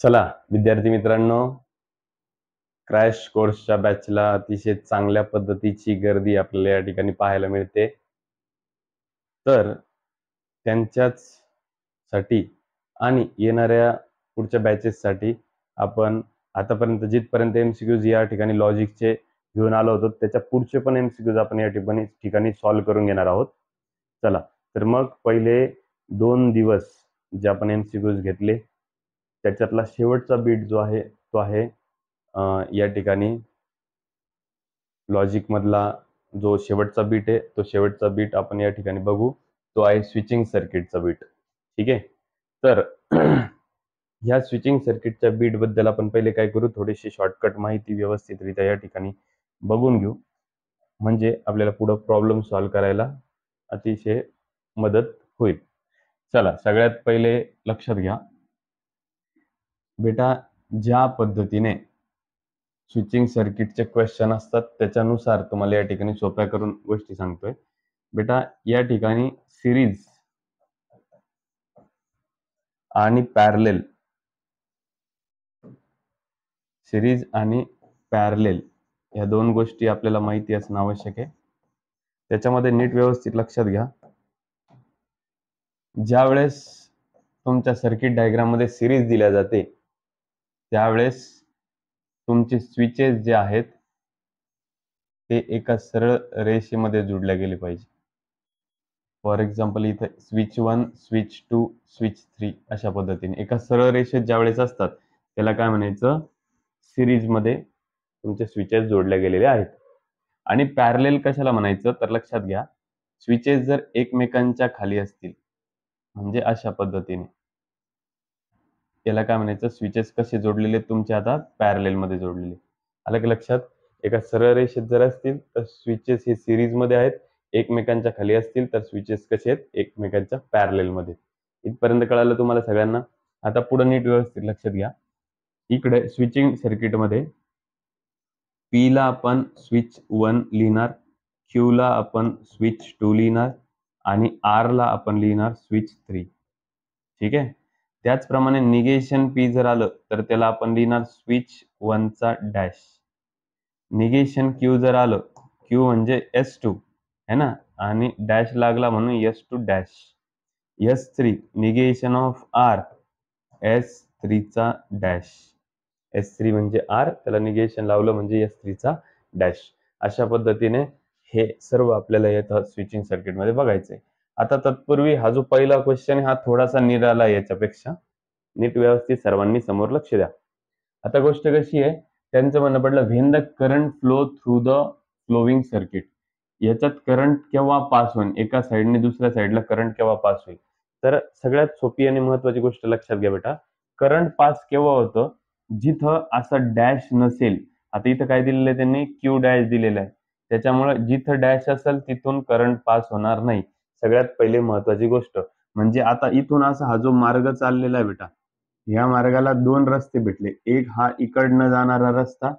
चला विद्यार्थी मित्रांनो, क्रॅश कोर्सच्या बॅचला अतिशय चांगल्या पद्धतीची गर्दी आपल्याला या ठिकाणी पाहायला मिळते. तर त्यांच्याच साठी आणि येणाऱ्या पुढच्या बॅचेससाठी आपण आतापर्यंत जिथपर्यंत एमसीक्यूज या ठिकाणी लॉजिकचे घेऊन आलो होतो त्याच्या पुढचे पण एमसीक्यूज आपण या ठिकाणी सॉल्व्ह करून घेणार आहोत. चला तर मग पहिले 2 दिवस जे आपण एमसीक्यूज घेतले त्याच्यातला शेवटचा बीट जो आहे तो आहे या ठिकाणी लॉजिक मधला जो शेवटचा बीट आहे तो शेवटचा बीट आपण या ठिकाणी बघू. तो आहे स्विचिंग सर्किटचा बीट. ठीक आहे. तर ह्या स्विचिंग सर्किटच्या बीट बद्दल आपण पहिले काय करू, थोडीशी शॉर्टकट माहिती व्यवस्थितरित्या या ठिकाणी बघून घेऊ, म्हणजे आपल्याला पुढे प्रॉब्लेम सॉल्व्ह करायला अतिशय मदत होईल. चला सगळ्यात पहिले लक्षात घ्या बेटा, ज्या पद्धतीने स्विचिंग सर्किटचे क्वेश्चन असतात त्याच्यानुसार तुम्हाला या ठिकाणी सोप्या करून गोष्टी सांगतोय. बेटा या ठिकाणी सिरीज आणि पॅरलेल या दोन गोष्टी आपल्याला माहिती असणं आवश्यक आहे. त्याच्यामध्ये नीट व्यवस्थित लक्षात घ्या, ज्या वेळेस तुमच्या सर्किट डायग्राम मध्ये सिरीज दिल्या जाते त्यावेळेस तुमचे स्विचेस जे आहेत ते एका सरळ रेषेमध्ये जोडल्या गेले पाहिजे. फॉर एक्झाम्पल इथे स्विच 1, स्विच 2, स्विच 3 अशा पद्धतीने एका सरळ रेषेत ज्या वेळेस असतात त्याला काय म्हणायचं, सिरीज मध्ये तुमचे स्विचेस जोडल्या गेलेले आहेत. आणि पॅरलेल कशाला म्हणायचं तर लक्षात घ्या, स्विचेस जर एकमेकांच्या खाली असतील म्हणजे अशा पद्धतीने त्याला काय म्हणायचं, स्विचेस कसे जोडलेले तुमचे आता पॅरलेल मध्ये जोडलेले. आलं की लक्षात? एका सरळ रेषेत जर असतील तर स्विचेस हे सिरीज मध्ये आहेत, एकमेकांच्या खाली असतील तर स्विचेस कसे आहेत एकमेकांच्या पॅरलेल मध्ये. इथपर्यंत कळालं तुम्हाला सगळ्यांना? आता पुढे नीट व्यवस्थित लक्षात घ्या. इकडे स्विचिंग सर्किट मध्ये P ला आपण स्विच 1 लिहिणार, Q ला आपण स्विच 2 लिहिणार आणि R ला आपण लिहिणार स्विच 3. ठीक आहे. त्याचप्रमाणे निगेशन P जर आलं तर त्याला आपण लिहिणार स्विच 1 चा डॅश. निगेशन Q जर आलं, Q म्हणजे S2 है ना, आणि डॅश लागला म्हणून S2 dash. S3 negation of R, S3 चा डॅश. S3 म्हणजे R, त्याला निगेशन लावलं म्हणजे S3 चा डॅश. अशा पद्धतीने हे सर्व आपल्याला येतं स्विचिंग सर्किट मध्ये बघायचंय. आता तत्पूर्वी हा जो पहिला क्वेश्चन हा थोडासा निराळा आहे याच्यापेक्षा, नीट व्यवस्थित सर्वांनी समोर लक्ष द्या. आता गोष्ट कशी आहे, त्यांचं म्हणणं पडलं when the current flow through the following circuit. याच्यात करंट केव्हा पास होईल, एका साइडने दुसऱ्या साइडला करंट केव्हा पास होईल. तर सगळ्यात सोपी आणि महत्वाची गोष्ट लक्षात घ्या बेटा, करंट पास केव्हा होतं जिथं असं डॅश नसेल. आता इथं काय दिलेलं आहे त्यांनी, क्यू डॅश दिलेलं आहे, त्याच्यामुळे जिथं डॅश असेल तिथून करंट पास होणार नाही. सगळ्यात पहिले महत्वाची गोष्ट म्हणजे आता इथून असा हा जो मार्ग चाललेला आहे बेटा, या मार्गाला दोन रस्ते भेटले. एक हा इकडनं जाणारा रस्ता,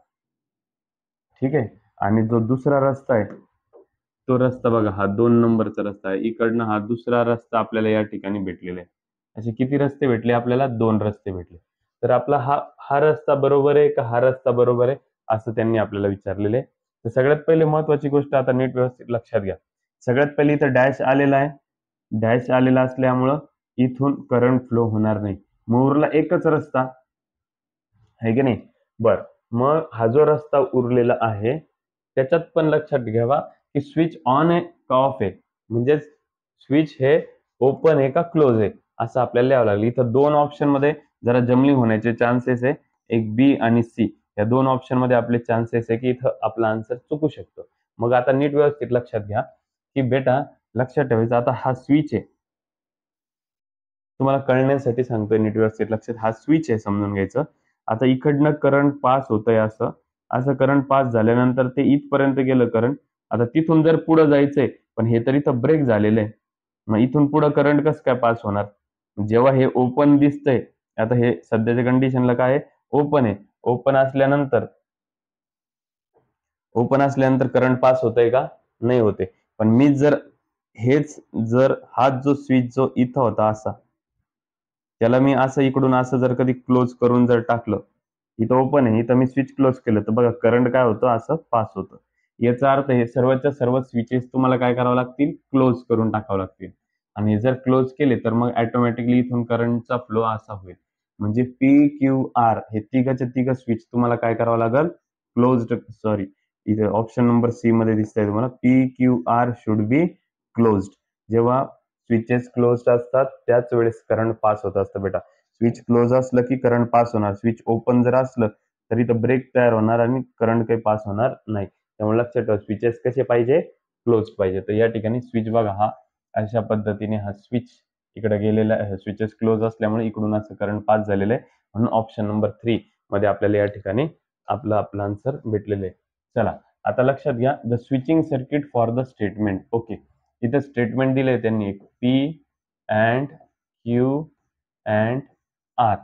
ठीक आहे, आणि जो दुसरा रस्ता आहे तो रस्ता बघा, हा 2 नंबरचा रस्ता आहे. इकडनं हा दुसरा रस्ता आपल्याला या ठिकाणी भेटलेला आहे. असे किती रस्ते भेटले आपल्याला? 2 रस्ते भेटले. तर आपला हा रस्ता बरोबर आहे का हा रस्ता बरोबर आहे असं त्यांनी आपल्याला विचारलेले आहे. तर सगळ्यात पहिले महत्वाची गोष्ट आता नीट व्यवस्थित लक्षात घ्या. सगळ्यात पहिले इथं डॅश आलेला आहे, डॅश आलेला असल्यामुळं इथून करंट फ्लो होणार नाही. मग उरला एकच रस्ता आहे की नाही. बर, मग हा जो रस्ता उरलेला आहे त्याच्यात पण लक्षात घ्यावा की स्विच ऑन आहे का ऑफ आहे, म्हणजे स्विच हे ओपन आहे का क्लोज आहे असं आपल्याला लिहावं लागलं. इथं दोन ऑप्शन मध्ये जरा जमलिंग होण्याचे चान्सेस आहे, एक बी आणि सी. या दोन ऑप्शन मध्ये आपले चान्सेस आहे की इथं आपला आन्सर चुकू शकतो. मग आता नीट व्यवस्थित लक्षात घ्या की बेटा लक्षात ठेवायचं, आता हा स्विच आहे, तुम्हाला कळण्यासाठी सांगतोय नीट व्यवस्थित लक्षात, हा स्विच आहे समजून घ्यायचं. आता इकडनं करंट पास होतंय, असं असं करंट पास झाल्यानंतर ते इथपर्यंत गेलं करंट. आता तिथून जर पुढे जायचंय, पण हे तर इथं ब्रेक झालेलं आहे, मग इथून पुढे करंट कसं काय पास होणार? जेव्हा हे ओपन दिसतंय, आता हे सध्याच्या कंडिशनला काय आहे, ओपन आहे. ओपन असल्यानंतर करंट पास होतंय का? नाही होते. पण मी जर हाच जो स्विच जो इथं होता असा त्याला मी असं इकडून असं जर कधी क्लोज करून जर टाकलं, इथं ओपन आहे, इथं मी स्विच क्लोज केलं तर बघा करंट काय होतं, असं पास होतं. याचा अर्थ हे सर्वच्या सर्व स्विचेस तुम्हाला काय करावं लागतील, क्लोज करून टाकावं लागतील. आणि जर क्लोज केले तर मग ऑटोमॅटिकली इथून करंटचा फ्लो असा होईल. म्हणजे पी क्यू आर हे तिघाच्या तिघ स्विच तुम्हाला काय करावं लागेल, क्लोज्ड, सॉरी इथे ऑप्शन नंबर सी मध्ये दिसतंय तुम्हाला, P Q R should be closed. जेव्हा स्विचेस क्लोज्ड असतात त्याच वेळेस करंट पास होत असतं बेटा. स्विच क्लोज असलं की करंट पास होणार, स्विच ओपन जर असलं तरी तर ब्रेक तयार होणार आणि करंट काही पास होणार नाही. त्यामुळे लक्षात ठेवा, स्विचेस कसे पाहिजे, क्लोज पाहिजे. तर या ठिकाणी स्विच बघा, हा अशा पद्धतीने हा स्विच इकडे गेलेला आहे, स्विचेस क्लोज असल्यामुळे इकडून असं करंट पास झालेलं आहे. म्हणून ऑप्शन नंबर 3 मध्ये आपल्याला या ठिकाणी आपलं आन्सर भेटलेलं आहे. चला आता लक्षात घ्या, the switching circuit for the statement. Okay, इथं स्टेटमेंट दिलंय त्यांनी, P and Q and R,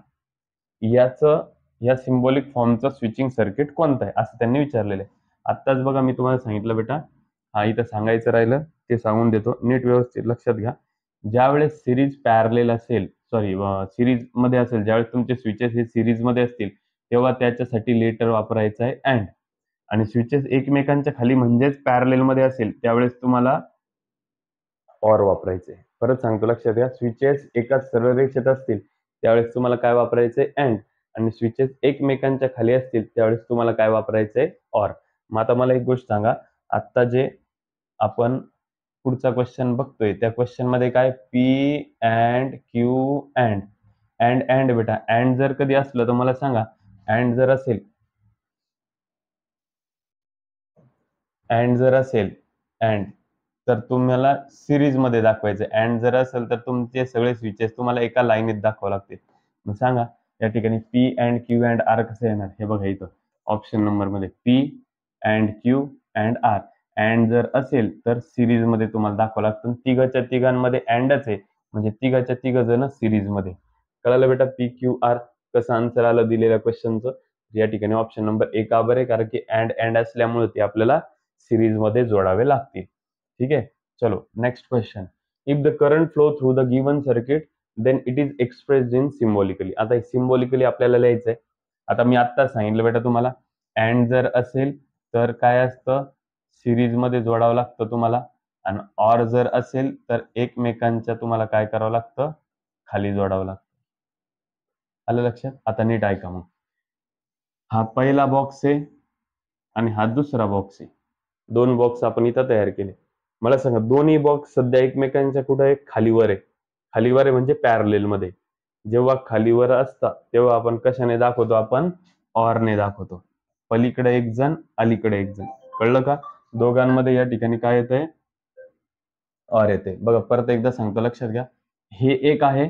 याचं या सिम्बॉलिक फॉर्मचं स्विचिंग सर्किट कोणतं आहे असं त्यांनी विचारलेलं आहे. आत्ताच बघा मी तुम्हाला सांगितलं बेटा, हा इथं सांगायचं राहिलं ते सांगून देतो, नीट व्यवस्थित लक्षात घ्या. ज्यावेळेस सिरीज पॅरलेल असेल, सॉरी सिरीज मध्ये असेल, ज्यावेळेस तुमचे स्विचेस हे सिरीज मध्ये असतील तेव्हा त्याच्यासाठी लेटर वापरायचं आहे अँड. आणि स्विचेस एकमेकांच्या खाली म्हणजेच पॅरलेल मध्ये असेल त्यावेळेस तुम्हाला ऑर वापरायचे. परत सांगतो लक्षात घ्या, स्विचेस एकाच सरळ रेषेत असतील त्यावेळेस तुम्हाला काय वापरायचंय, अँड. आणि स्विचेस एकमेकांच्या खाली असतील त्यावेळेस तुम्हाला काय वापरायचंय, ऑर. मग आता मला एक गोष्ट सांगा, आता जे आपण पुढचा क्वेश्चन बघतोय त्या क्वेश्चन मध्ये काय, P and Q and, and बेटा, अँड जर कधी असलं तर मला सांगा, अँड जर असेल, अँड जर असेल अँड तर तुम्हाला सिरीज मध्ये दाखवायचं. अँड जर असेल तर तुमचे सगळे स्विचेस तुम्हाला एका लाईनीत दाखवावे लागतील. मग सांगा या ठिकाणी P and Q and R कसं येणार. हे बघा इथं ऑप्शन नंबर मध्ये P and Q and R. And जर असेल तर सिरीज मध्ये तुम्हाला दाखवावं लागतं. तिघाच्या तिघांमध्ये अँडच आहे म्हणजे तिघाच्या तिघ जण सिरीज मध्ये. कळालं बेटा पी क्यू आर कसं आन्सर आलं दिलेल्या क्वेश्चनचं. या ठिकाणी ऑप्शन नंबर 1 का बरं आहे, कारण की अँड असल्यामुळे ते आपल्याला सिरीज मध्ये जोडावे लागतील. ठीक आहे, चलो next question. If the current flow through the given circuit then it is expressed in symbolically. आता सिम्बॉलिकली आपल्याला लिहायचंय. आता मी आत्ता सांगितलं बेटा तुम्हाला, अँड जर असेल तर काय असतं, सिरीज मध्ये जोडावं लागतं तुम्हाला. आणि ऑर जर असेल तर एकमेकांच्या तुम्हाला काय करावं लागतं, खाली जोडावं लागतं. आलं लक्षात. आता नीट ऐका मग. हा पहिला बॉक्स आहे आणि हा दुसरा बॉक्स आहे. दोन बॉक्स आपण इथं तयार केले. मला सांगा दोन्ही बॉक्स सध्या एकमेकांच्या कुठे आहे, खालीवर आहे. खालीवर आहे म्हणजे पॅरलेल मध्ये. जेव्हा खालीवर असतात तेव्हा आपण कशाने दाखवतो, आपण ऑरने दाखवतो. पलीकडे एक जण, अलीकडे एक जण. कळलं का. दोघांमध्ये या ठिकाणी काय येतंय, ऑर येते. बघा परत एकदा सांगतो लक्षात घ्या. हे एक आहे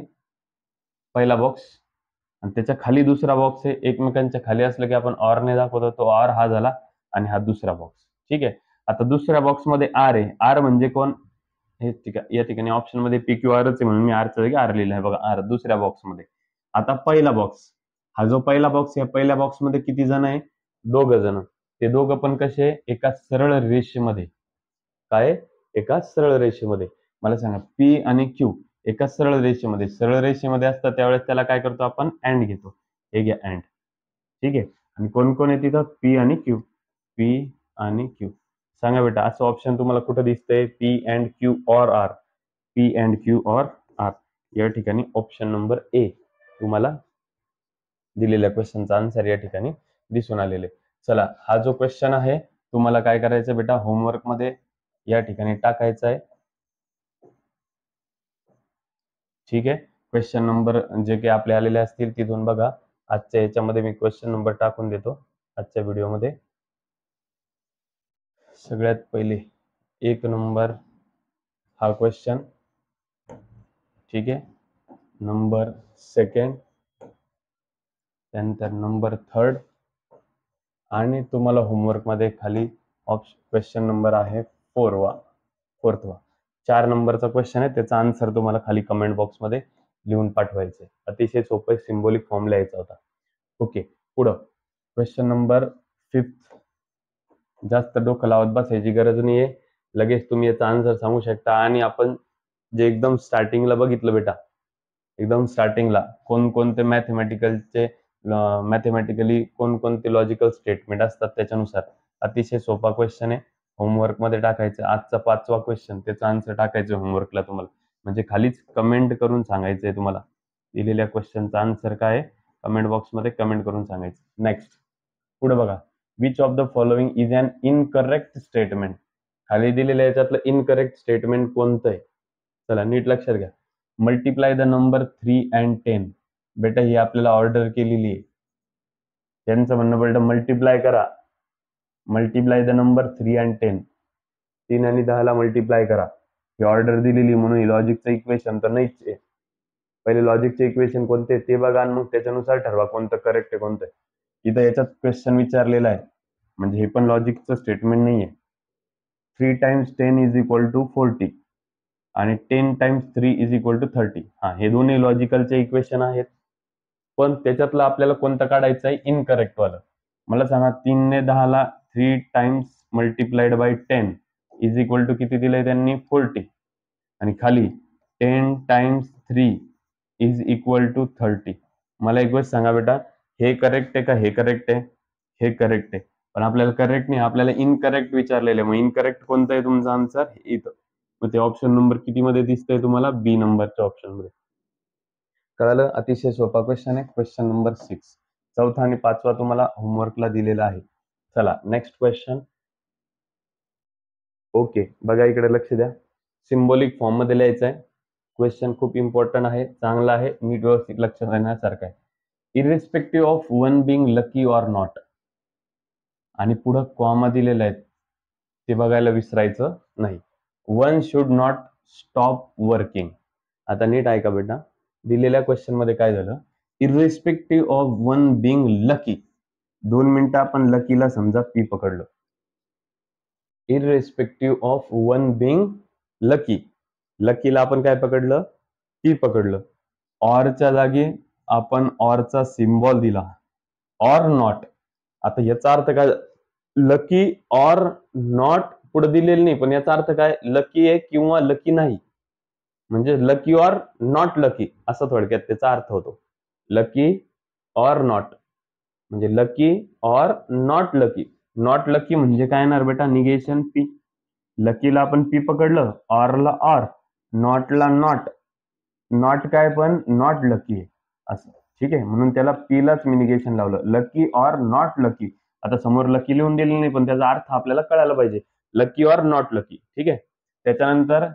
पहिला बॉक्स आणि त्याच्या खाली दुसरा बॉक्स आहे. एकमेकांच्या खाली असलं की आपण ऑरने दाखवतो, तो ऑर हा झाला आणि हा दुसरा बॉक्स. ठीक आहे. आता दुसऱ्या बॉक्स मध्ये आर आहे. आर म्हणजे कोण, हे ठीक आहे. या ठिकाणी ऑप्शन मध्ये पी क्यू आरच आहे म्हणून मी आरच्या जागी आर लिहिलं आहे. बघा आर दुसऱ्या बॉक्स मध्ये. आता पहिला बॉक्स, हा जो पहिला बॉक्स आहे, पहिल्या बॉक्स मध्ये किती जण आहे, दोघ जण. ते दोघं पण कसे, एका सरळ रेषेमध्ये. काय, एका सरळ रेषेमध्ये. मला सांगा पी आणि क्यू एका सरळ रेषेमध्ये, सरळ रेषेमध्ये असतात त्यावेळेस त्याला काय करतो आपण, अँड घेतो. हे घ्या अँड. ठीक आहे. आणि कोण कोण आहे तिथं, पी आणि क्यू. पी आणि क्यू. सांगा बेटा असं ऑप्शन तुम्हाला कुठं दिसतंय, P and Q or R. P and Q or R. या ठिकाणी ऑप्शन नंबर ए तुम्हाला दिलेल्या क्वेश्चनचा आन्सर या ठिकाणी दिसून आलेले. चला हा जो क्वेश्चन आहे तुम्हाला काय करायचं बेटा, होमवर्क मध्ये या ठिकाणी टाकायचा आहे. ठीक आहे. क्वेश्चन नंबर जे काही आपले आलेले असतील तिथून बघा. आजच्या याच्यामध्ये मी क्वेश्चन नंबर टाकून देतो आजच्या व्हिडिओमध्ये. सगळ्यात पहिले 1 नंबर हा क्वेश्चन. ठीक आहे. नंबर 2, त्यानंतर नंबर 3 आणि तुम्हाला होमवर्क मध्ये खाली क्वेश्चन नंबर आहे 4वा. 4 नंबरचा क्वेश्चन आहे, त्याचा आन्सर तुम्हाला खाली कमेंट बॉक्स मध्ये लिहून पाठवायचे. अतिशय सोपं सिम्बॉलिक फॉर्म लिहायचा होता. ओके, पुढं क्वेश्चन नंबर 5. जास्त डोकं लावत बसायची गरज नाहीये, लगेच तुम्ही याचा आन्सर सांगू शकता. आणि आपण जे एकदम स्टार्टिंगला बघितलं बेटा, एकदम स्टार्टिंगला कोणकोणते मॅथमॅटिकली कोणकोणते लॉजिकल स्टेटमेंट असतात त्याच्यानुसार अतिशय सोपा क्वेश्चन आहे. होमवर्कमध्ये टाकायचं. आजचा 5वा क्वेश्चन, त्याचा आन्सर टाकायचं होमवर्कला तुम्हाला, म्हणजे खालीच कमेंट करून सांगायचंय तुम्हाला दिलेल्या क्वेश्चनचा आन्सर काय आहे, कमेंट बॉक्समध्ये कमेंट करून सांगायचं. नेक्स्ट पुढे बघा, which of the following is an incorrect statement. खाली दिलेल्या याच्यातलं इनकरेक्ट स्टेटमेंट कोणतं आहे? चला नीट लक्षात घ्या. Multiply the number 3 and 10. बेटा ही आपल्याला ऑर्डर केलेली आहे. त्यांचं म्हणणं पडलं मल्टिप्लाय करा. Multiply the number 3 and 10. 3 आणि 10 ला मल्टिप्लाय करा. ही ऑर्डर दिलेली म्हणून लॉजिकचं इक्वेशन तर नाहीच आहे. पहिले लॉजिकचे इक्वेशन कोणते ते बघा आणि मग त्याच्यानुसार ठरवा कोणतं करेक्ट आहे कोणतं. इथं याच्यात क्वेश्चन विचारलेला आहे, म्हणजे हे पण लॉजिकचं स्टेटमेंट नाहीये. 3 times 10 is equal to 40 आणि 10 times 3 is equal to 30. हा, हे दोन्ही लॉजिकलचे इक्वेशन आहेत, पण त्याच्यातलं आपल्याला कोणतं काढायचं आहे? इनकरेक्ट वालं. मला सांगा, 3 ने 10 ला 3 times multiplied by 10 is equal to किती दिलंय त्यांनी? 40. आणि खाली 10 times 3 is equal to 30. मला एक गोष्ट सांगा बेटा, हे करेक्ट आहे का हे करेक्ट आहे? हे करेक्ट आहे, पण आपल्याला करेक्ट नाही, आपल्याला इनकरेक्ट विचारलेलं आहे. मग इनकरेक्ट कोणतं आहे तुमचा आन्सर? इथं. मग ते ऑप्शन नंबर किती मध्ये दिसतंय तुम्हाला? बी नंबरच्या ऑप्शन मध्ये. कळालं? अतिशय सोपा क्वेश्चन आहे, क्वेश्चन नंबर 6. चौथा आणि 5वा तुम्हाला होमवर्कला दिलेला आहे. चला नेक्स्ट क्वेश्चन. ओके, बघा इकडे लक्ष द्या. सिम्बॉलिक फॉर्म मध्ये लिहायचं आहे. क्वेश्चन खूप इम्पॉर्टंट आहे, चांगला आहे, नीट व्यवस्थित लक्ष देण्यासारखं आहे. Irrespective of one being lucky or not, आणि पुढं कॉमा दिलेला आहे ते बघायला विसरायचं नाही. One should not stop working. आता नीट ऐका बेटा, दिलेल्या क्वेश्चन मध्ये काय झालं? Irrespective of one being lucky. 2 मिनिटं आपण लकीला समजा पी पकडलं. Irrespective of one being lucky, लकीला आपण काय पकडलं? पी पकडलं. ऑरच्या जागी आपण ऑरचा सिम्बॉल दिला, ऑर नॉट. आता याचा अर्थ काय? लकी ऑर नॉट पुढे दिलेलं नाही, पण याचा अर्थ काय? लकी आहे किंवा लकी नाही, म्हणजे लकी ऑर नॉट लकी असा थोडक्यात त्याचा अर्थ होतो. लकी ऑर नॉट म्हणजे lucky or not lucky. Not lucky म्हणजे काय येणार बेटा? Negation P. लकीला आपण पी पकडलं, ऑरला ऑर, नॉटला नॉट. नॉट काय? पण नॉट लकी आहे असं, ठीक आहे, म्हणून त्याला पी लाच मी निगेशन लावलं. Lucky or not lucky. आता समोर लकी लिहून दिलेलं नाही, पण त्याचा अर्थ आपल्याला कळायला पाहिजे. लकी ऑर नॉट लकी, ठीक आहे. त्याच्यानंतर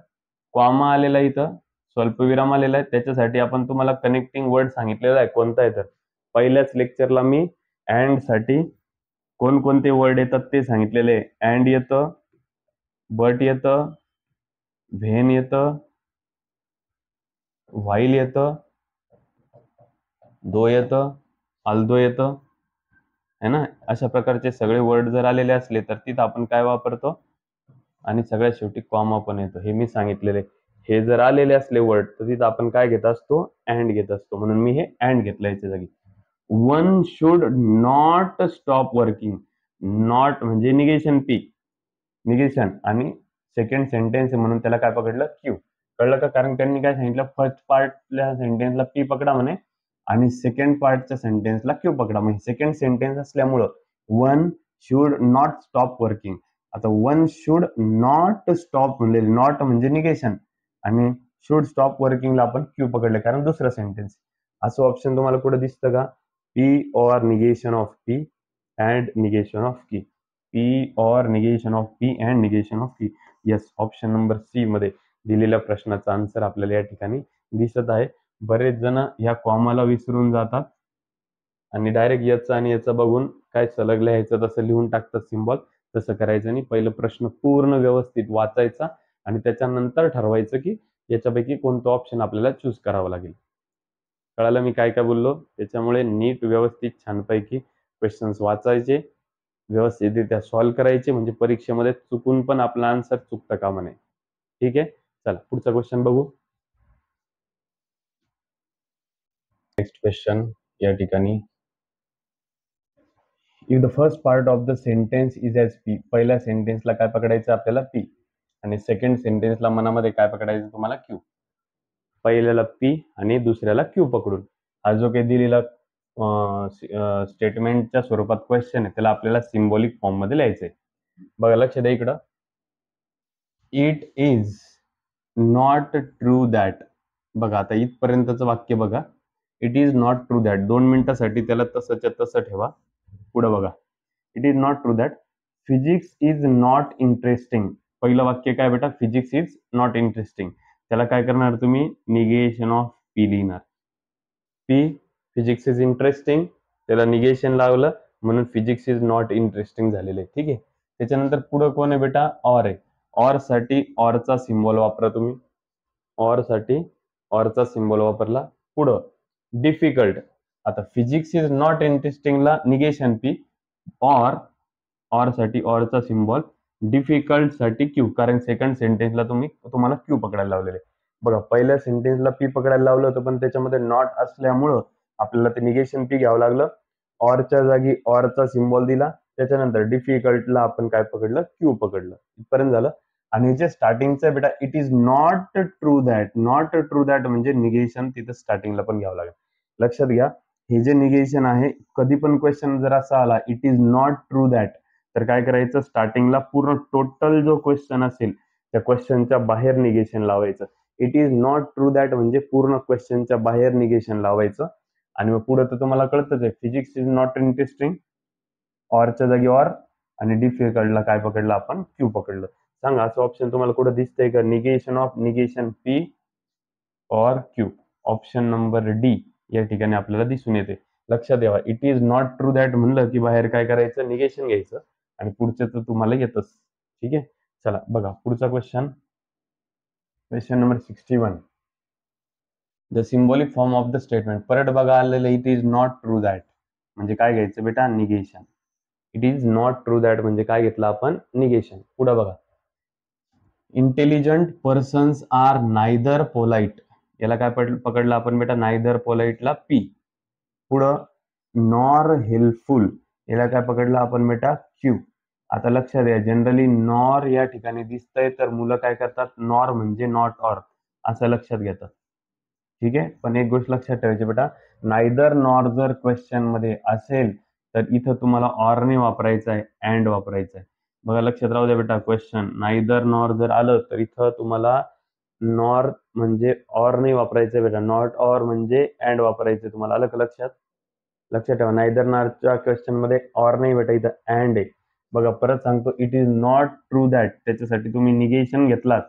कॉमा आलेला इथं, स्वल्पविराम आलेला आहे, त्याच्यासाठी आपण तुम्हाला कनेक्टिंग वर्ड सांगितलेला आहे. कोणता आहे तर पहिल्याच लेक्चरला मी अँड साठी कोणकोणते वर्ड येतात ते सांगितलेले. अँड येतं, बट येतं, व्हेन येतं, व्हाईल येतं, दो येतं, अल्दो येतं, है ना. अशा प्रकारचे सगळे वर्ड जर आलेले असले तर तिथं आपण काय वापरतो? आणि सगळ्यात शेवटी कॉमा पण येतो, हे मी सांगितलेले. हे जर आलेले असले वर्ड तर तिथं आपण काय घेत असतो? अँड घेत असतो, म्हणून मी हे अँड घेतलं याच्या जागी. One should not stop working. Not म्हणजे निगेशन पी, निगेशन, आणि सेकंड सेंटेन्स म्हणून त्याला काय पकडलं? क्यू. कळलं का? कारण त्यांनी काय सांगितलं? फर्स्ट पार्टच्या सेंटेन्सला पी पकडा म्हणे आणि सेकंड पार्टच्या सेंटेन्सला क्यू पकडा. म्हणजे सेकंड सेंटेन्स असल्यामुळं one should not stop working. आता वन शुड नॉट स्टॉप म्हणजे नॉट म्हणजे निगेशन, आणि शुड स्टॉप वर्किंगला आपण क्यू पकडले कारण दुसरं सेंटेन्स. असं ऑप्शन तुम्हाला कुठे दिसतं का? P or negation of p and negation of q. P or negation of p and negation of p. Yes, option number C मध्ये दिलेल्या प्रश्नाचा आन्सर आपल्याला या ठिकाणी दिसत आहे. बरेच जण ह्या कॉमाला विसरून जातात आणि डायरेक्ट याचं आणि याचं बघून काय सलग लिहायचं तसं लिहून टाकतात सिम्बॉल. तसं करायचं नाही. पहिलं प्रश्न पूर्ण व्यवस्थित वाचायचा आणि त्याच्यानंतर ठरवायचं की याच्यापैकी कोणतं ऑप्शन आपल्याला चूज करावं लागेल. कळालं मी काय काय बोललो? त्याच्यामुळे नीट व्यवस्थित छानपैकी क्वेश्चन्स वाचायचे, व्यवस्थितरित्या सॉल्व्ह करायचे, म्हणजे परीक्षेमध्ये चुकून पण आपला आन्सर चुकता कामा नये. ठीक आहे, चला पुढचा क्वेश्चन बघू. नेक्स्ट क्वेश्चन या ठिकाणी, if the first part of the sentence is as P. पहिल्या सेंटेन्सला काय पकडायचं आपल्याला? पी, आणि सेकंड सेंटेन्सला मनामध्ये काय पकडायचं तुम्हाला? क्यू. पहिल्याला पी आणि दुसऱ्याला क्यू पकडून हा जो काही दिलेला स्टेटमेंटच्या स्वरूपात क्वेश्चन आहे त्याला आपल्याला सिम्बॉलिक फॉर्म मध्ये लिहायचंय. बघा लक्ष द्या इकडं. It is not true that. बघा आता इथपर्यंतचं वाक्य बघा. It is not true that. 2 मिनिटासाठी त्याला तसंच्या तसं ठेवा. पुढे बघा. It is not true that physics is not interesting. पहिलं वाक्य काय बेटा? Physics is not interesting. त्याला काय करणार तुम्ही? निगेशन ऑफ पी लिहिणार. पी फिजिक्स इज इंटरेस्टिंग, त्याला निगेशन लावलं म्हणून फिजिक्स इज नॉट इंटरेस्टिंग झालेलं आहे. ठीक आहे. त्याच्यानंतर पुढं कोण आहे बेटा? ऑर आहे. ऑर साठी ऑरचा सिम्बॉल वापरा तुम्ही. ऑर साठी ऑरचा सिम्बॉल वापरला. पुढं डिफिकल्ट. आता फिजिक्स इज नॉट इंटरेस्टिंगला निगेशन पी. ऑर साठी ऑरचा सिम्बॉल. डिफिकल्ट साठी क्यू, कारण सेकंड सेंटेन्सला तुम्हाला क्यू पकडायला लावलेले. बघा पहिल्या सेंटेन्सला पी पकडायला लावलं होतं पण त्याच्यामध्ये नॉट असल्यामुळं आपल्याला ते निगेशन पी घ्यावं लागलं. ऑरच्या जागी ऑरचा सिम्बॉल दिला. त्याच्यानंतर डिफिकल्टला आपण काय पकडलं? क्यू पकडलं. इथपर्यंत झालं. आणि जे स्टार्टिंगचं बेटा it is not true that. Not true that म्हणजे निगेशन तिथं स्टार्टिंगला पण घ्यावं लागेल. लक्षात घ्या, हे जे निगेशन आहे कधी पण क्वेश्चन जर असा आला it is not true that तर काय करायचं? स्टार्टिंगला पूर्ण टोटल जो क्वेश्चन असेल त्या क्वेश्चनच्या बाहेर निगेशन लावायचं. It is not true that म्हणजे पूर्ण क्वेश्चनच्या बाहेर निगेशन लावायचं. आणि मग पुढे तर तुम्हाला कळतच आहे, फिजिक्स इज नॉट इंटरेस्टिंग, ऑरच्या जागी ऑर आणि डिफिकल्टला काय पकडलं आपण? क्यू पकडलं. सांगा असं ऑप्शन तुम्हाला कुठं दिसतंय का? Negation of negation p or Q. Option number D या ठिकाणी आपल्याला दिसून येते. लक्षात ठेवा, it is not true that म्हणलं की बाहेर काय करायचं? निगेशन घ्यायचं. आणि पुढचं तर तुम्हाला येतच. ठीक आहे. चला बघा पुढचा question. Question number 61. The symbolic form of the statement. परत बघा आलेलं it is not true that म्हणजे काय घ्यायचं बेटा? Negation. It is not true that म्हणजे काय घेतलं आपण? निगेशन. पुढे बघा. Intelligent persons are neither polite. याला काय पकडलं आपण बेटा? नायदर पोलाइटला पी. पुढं नॉर हेल्पफुल याला काय पकडलं आपण बेटा? क्यू. आता लक्षात द्या, जनरली नॉर या ठिकाणी दिसतंय तर मुलं काय करतात? नॉर म्हणजे नॉट ऑर असं लक्षात घेतात. ठीक आहे. पण एक गोष्ट लक्षात ठेवायची बेटा, नायदर नॉर जर क्वेश्चन मध्ये असेल तर इथं तुम्हाला ऑर नाही वापरायचं आहे, अँड वापरायचं आहे. बघा लक्षात राहू द्या बेटा, क्वेश्चन नायदर नॉर जर आलं तर इथं तुम्हाला नॉर म्हणजे ऑर नाही वापरायचं बेटा, नॉट ऑर म्हणजे अँड वापरायचं. तुम्हाला आलं का लक्षात? लक्षात ठेवा, नायदर नॉरच्या क्वेश्चन मध्ये ऑर नाही बेटा, इथं अँड आहे. बघा परत सांगतो, it is not true that त्याच्यासाठी तुम्ही निगेशन घेतलात.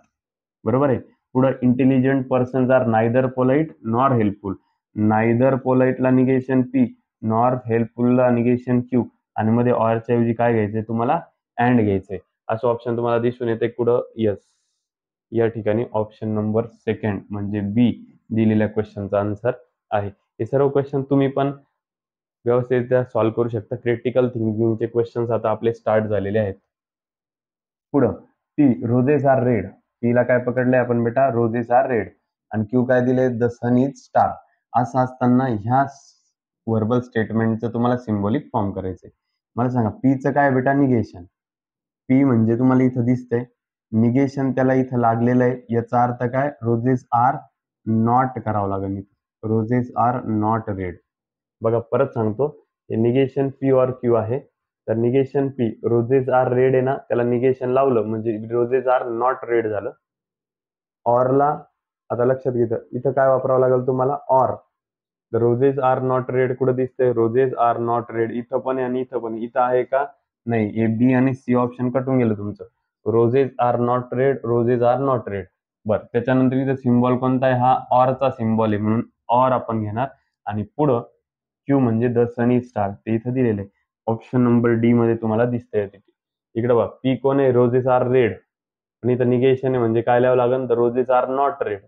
बरोबर आहे. पुढे intelligent persons are neither polite nor helpful. Neither पोलाइटला निगेशन पी, नॉर हेल्पफुलला निगेशन क्यू आणि मध्ये ऑरच्या ऐवजी काय घ्यायचंय तुम्हाला? अँड घ्यायचंय. असं ऑप्शन तुम्हाला दिसून येते कुठं? यस, या ठिकाणी ऑप्शन नंबर सेकंड म्हणजे बी दिलेल्या क्वेश्चनचा आन्सर आहे. हे सर्व क्वेश्चन तुम्ही पण व्यवस्थितरित्या सॉल्व्ह करू शकता. क्रिटिकल थिंकिंगचे क्वेश्चन्स आता आपले स्टार्ट झालेले आहेत. पुढं पी रोजेस आर रेड. पीला काय पकडलंय आपण बेटा? Roses are red. आणि क्यू काय दिले? The sun is star. असं असताना ह्या व्हर्बल स्टेटमेंटचं तुम्हाला सिम्बॉलिक फॉर्म करायचंय. मला सांगा पीचं काय बेटा? निगेशन. पी म्हणजे तुम्हाला इथं दिसतंय निगेशन, त्याला इथं लागलेलं आहे. याचा अर्थ काय? रोजेस आर नॉट करावं लागेल. Roses are not red. बघा परत सांगतो, हे निगेशन पी और क्यू आहे. तर negation P roses are red आहे ना, त्याला निगेशन लावलं म्हणजे रोजेस आर नॉट रेड झालं. ऑरला आता लक्षात घेतं इथं काय वापरावं लागेल तुम्हाला? Or. Roses are not red कुठं दिसतंय? रोजेस आर नॉट रेड इथं पण आणि इथं पण. इथं आहे का? नाही. हे बी आणि सी ऑप्शन कटून गेलं तुमचं. Roses are not red, roses are not red. बरं, त्याच्यानंतर इथं सिम्बॉल कोणता आहे? हा ऑरचा सिम्बॉल आहे म्हणून ऑर आपण घेणार. आणि पुढं क्यू म्हणजे द सन इज स्टार ते इथं दिलेलं आहे. ऑप्शन नंबर डी मध्ये तुम्हाला दिसतंय. इकडे बघा, पी कोण आहे? Roses are red. आणि इथं निगेशन आहे म्हणजे काय लिहावं लागेल? The roses are not red.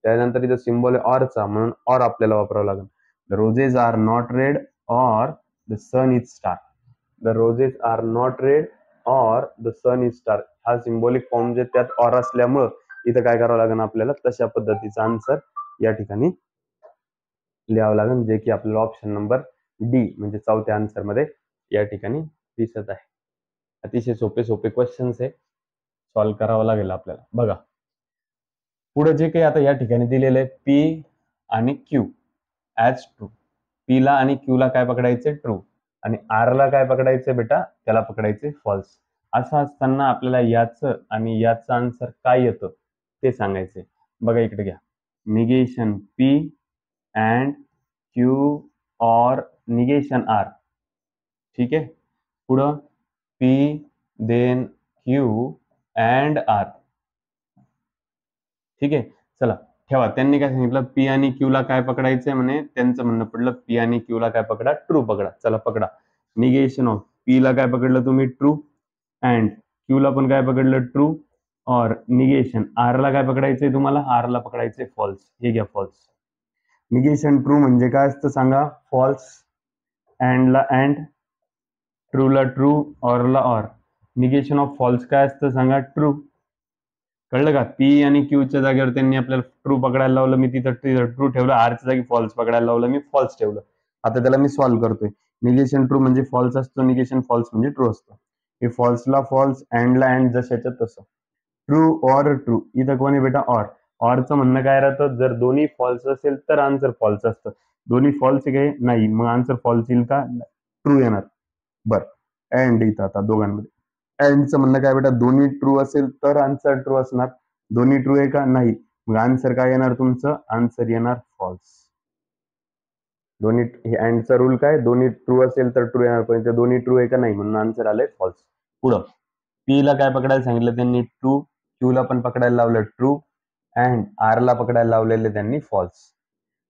त्यानंतर इथं सिम्बॉल आहे ऑरचा म्हणून ऑर आपल्याला वापरावं लागेल. The roses are not red or the sun is star. The roses are not red or the sun is star. हा सिम्बॉलिक फॉर्म जे त्यात ऑर असल्यामुळं इथं काय करावं लागेल आपल्याला? तशा पद्धतीचा आन्सर या ठिकाणी लिहावं लागेल, जे की आपल्याला ऑप्शन नंबर डी म्हणजे चौथ्या आन्सर मध्ये या ठिकाणी दिसत आहे. अतिशय सोपे सोपे क्वेश्चन्स आहे, सॉल्व्ह करावं लागेल आपल्याला. बघा पुढे जे काही आता या ठिकाणी दिलेलं आहे पी आणि क्यू ॲज ट्रू, पीला आणि क्यूला काय पकडायचे ट्रू आणि आरला काय पकडायचं बेटा त्याला पकडायचे फॉल्स. असं असताना आपल्याला याचं आणि याचं आन्सर काय येतं ते सांगायचंय. बघा इकडे घ्या, negation P and Q or negation R. ठीक आहे, पुढं P then Q and R. ठीक आहे, चला ठेवा. त्यांनी काय सांगितलं, पी आणि क्यू ला काय पकडायचंय म्हणे, त्यांचं म्हणणं पडलं पी आणि क्यू ला काय पकडा ट्रू पकडा. चला पकडा, निगेशन ऑफ पी ला काय पकडलं तुम्ही ट्रू अँड क्यू ला पण काय पकडलं ट्रू और निगेशन आर ला काय पकडायचंय तुम्हाला, आर ला पकडायचंय फॉल्स. हे घ्या फॉल्स. निगेशन ट्रू म्हणजे काय असतं सांगा, फॉल्स, अँड ला अँड, ट्रू ला ट्रू, ऑर ला ऑर. निगेशन ऑफ फॉल्स काय असतं सांगा, ट्रू. कळलं का, पी आणि क्यूच्या जागेवर त्यांनी आपल्याला ट्रू पकडायला लावलं, मी तिथं ट्रू ठेवलं, आरच्या जागी फॉल्स पकडायला लावलं, मी फॉल्स ठेवलं. आता त्याला मी सॉल्व्ह करतोय. निगेशन ट्रू म्हणजे फॉल्स असतो, निगेशन फॉल्स म्हणजे ट्रू असतो. हे फॉल्सला फॉल्स, अँडला अँड, जशाच्या तसं. ट्रू ऑर ट्रू, इथं कोणी बेटा ऑर. ऑरचं म्हणणं काय राहतं, जर दोन्ही फॉल्स असेल तर आन्सर फॉल्स असतं. दोन्ही फॉल्स काय नाही, मग आन्सर फॉल्स येईल का, ट्रू येणार. बरं, अँड इथं आता दोघांमध्ये अँडचं म्हणणं काय बेटा, दोन्ही ट्रू असेल तर आन्सर ट्रू असणार. दोन्ही ट्रू आहे का, नाही, मग आन्सर काय येणार तुमचं, आन्सर येणार फॉल्स. दोन्ही अँडचा रूल काय, दोन्ही ट्रू असेल तर ट्रू येणार, पण ते दोन्ही ट्रू आहे का नाही, म्हणून आन्सर आलंय फॉल्स. पुढं पी ला काय पकडायला सांगितलं त्यांनी ट्रू, क्यू ला पण पकडायला लावलं ट्रू अँड आर ला पकडायला लावलेले त्यांनी फॉल्स.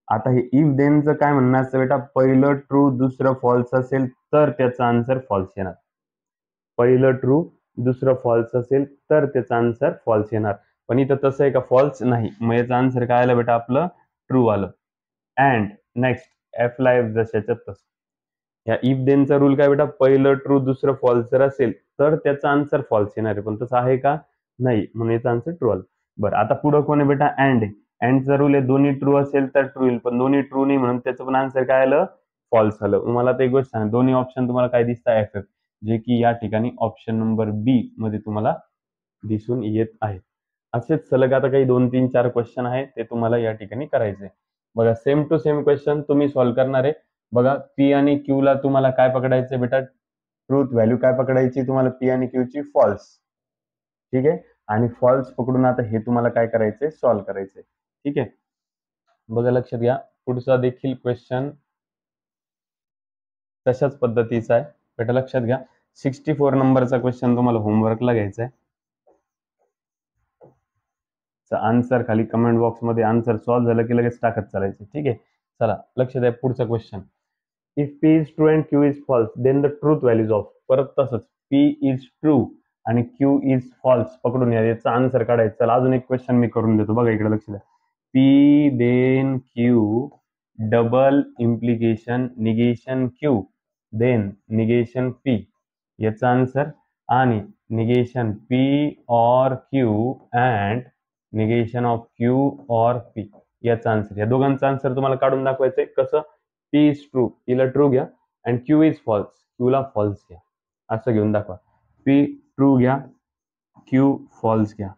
आता हे इफ देनचं काय म्हणणं असतं बेटा, पहिलं ट्रू दुसरं फॉल्स असेल तर त्याचा आन्सर फॉल्स येणार. पहिलं ट्रू दुसरं फॉल्स असेल तर त्याचा आन्सर फॉल्स येणार. पण इथं तसं आहे का, फॉल्स नाही, मग याचं आन्सर काय आलं बेटा आपलं ट्रू आलं. अँड नेक्स्ट एफ ला एफ जशाच्या तसं. या इफ देनचा रूल काय बेटा, पहिलं ट्रू दुसरं फॉल्स जर असेल तर त्याचा आन्सर फॉल्स येणार आहे, पण तसं आहे का नाही, म्हणून याचा आन्सर ट्रू आलं. बरं, आता पुढं कोण आहे बेटा, अँड आहे. अँडचा रूल आहे दोन्ही ट्रू असेल तर ट्रू येईल, पण दोन्ही ट्रू नाही म्हणून त्याचं पण आन्सर काय आलं फॉल्स आलं. मला तर एक गोष्ट सांग, दोन्ही ऑप्शन तुम्हाला काय दिसतं एफ एफ, जे की या ठिकाणी ऑप्शन नंबर बी मध्ये तुम्हाला दिसून येत आहे. असेच सलग आता काही 2-3-4 क्वेश्चन आहेत ते तुम्हाला या ठिकाणी करायचे. बघा, सेम टू सेम क्वेश्चन तुम्ही सॉल्व्ह करणार आहे. बघा, पी आणि क्यू ला तुम्हाला काय पकडायचं बेटा, ट्रूथ व्हॅल्यू काय पकडायची तुम्हाला, पी आणि क्यू ची फॉल्स. ठीक आहे, आणि फॉल्स पकडून आता हे तुम्हाला काय करायचंय, सॉल्व्ह करायचंय. ठीक आहे, बघा लक्षात घ्या, पुढचा देखील क्वेश्चन तशाच पद्धतीचा आहे बेटा. लक्षात घ्या, 64 नंबरचा क्वेश्चन तुम्हाला होमवर्कला घ्यायचा आहे. आन्सर खाली कमेंट बॉक्स मध्ये आन्सर सॉल्व्ह झालं की लगेच टाकत चालायचे. ठीक आहे, चला लक्ष द्या, पुढचा question. If P is true and Q is false then the truth values of. परत तसंच, पी इज ट्रू आणि क्यू इज फॉल्स पकडून याचा आन्सर काढायचा. चला अजून एक क्वेश्चन मी करून देतो, बघा इकडे लक्ष द्या. P then q double implication negation Q then negation p, याचा आन्सर, आणि negation p or q and negation of q or p, याचा आन्सर. या दोघांचा आन्सर तुम्हाला काढून दाखवायचंय. कसं, पी इज ट्रू, पीला ट्रू घ्या, अँड क्यू इज फॉल्स, क्यूला फॉल्स घ्या. असं घेऊन दाखवा. पी ट्रू घ्या, क्यू फॉल्स घ्या.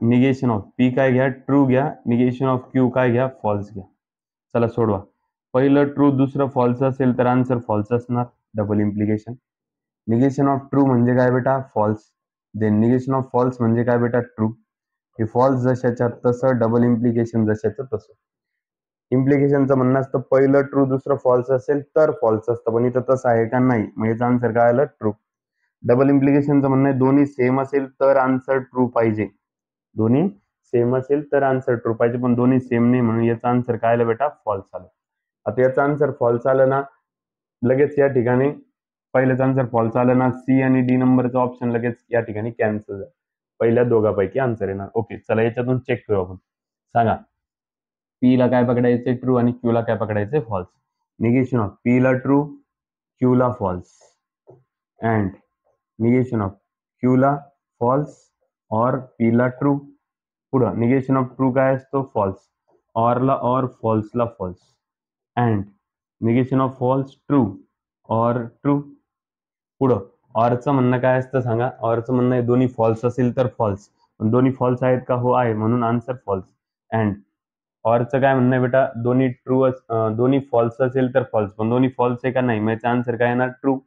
निगेशन ऑफ पी काय घ्या, ट्रू घ्या, निगेशन ऑफ क्यू काय घ्या, फॉल्स घ्या. चला सोडवा. पहिलं ट्रू दुसरं फॉल्स असेल तर आन्सर फॉल्स असणार, double implication. Negation of true म्हणजे काय बेटा, false. Then negation of false म्हणजे काय बेटा, ट्रू. हे फॉल्स जशाच्या तसं, डबल इम्प्लिकेशन जशाचं तसं. इम्प्लिकेशनचं म्हणणं असतं पहिलं ट्रू दुसरं फॉल्स असेल तर फॉल्स असतं, पण इथं तसं आहे का नाही, मग याचं आन्सर काय आलं ट्रू. डबल इम्प्लिकेशनचं म्हणणं आहे दोन्ही सेम असेल तर आन्सर ट्रू पाहिजे. दोन्ही सेम असेल तर आन्सर ट्रू पाहिजे, पण दोन्ही सेम नाही म्हणून याचा आन्सर काय आलं बेटा, फॉल्स आलं. आता याचा आन्सर फॉल्स आलं ना, लगेच या ठिकाणी पहिल्याचा आन्सर फॉल्स आलं ना, सी आणि डी नंबरचं ऑप्शन लगेच या ठिकाणी कॅन्सल झालं. पहिल्या दोघांपैकी आन्सर येणार. ओके, चला याच्यातून चेक करू आपण. सांगा, पी ला काय पकडायचंय ट्रू आणि क्यू ला काय पकडायचंय फॉल्स. निगेशन ऑफ पी ला ट्रू, क्यू ला false, and negation of Q ला फॉल्स और पी ला ट्रू. पुढं निगेशन ऑफ ट्रू काय असतो, फॉल्स, ऑर ला ऑर, फॉल्स ला false, and negation of false true or true. पुढं ऑरचं म्हणणं काय असतं सांगा, ऑरचं म्हणणं आहे दोन्ही फॉल्स असेल तर फॉल्स, दोन्ही फॉल्स आहेत का? हो आहे, म्हणून आन्सर फॉल्स. अँड ऑरचं काय म्हणणं आहे बेटा? दोन्ही फॉल्स असेल तर फॉल्स, पण दोन्ही फॉल्स आहे का? नाही, मग याचा आन्सर काय येणार? ट्रू.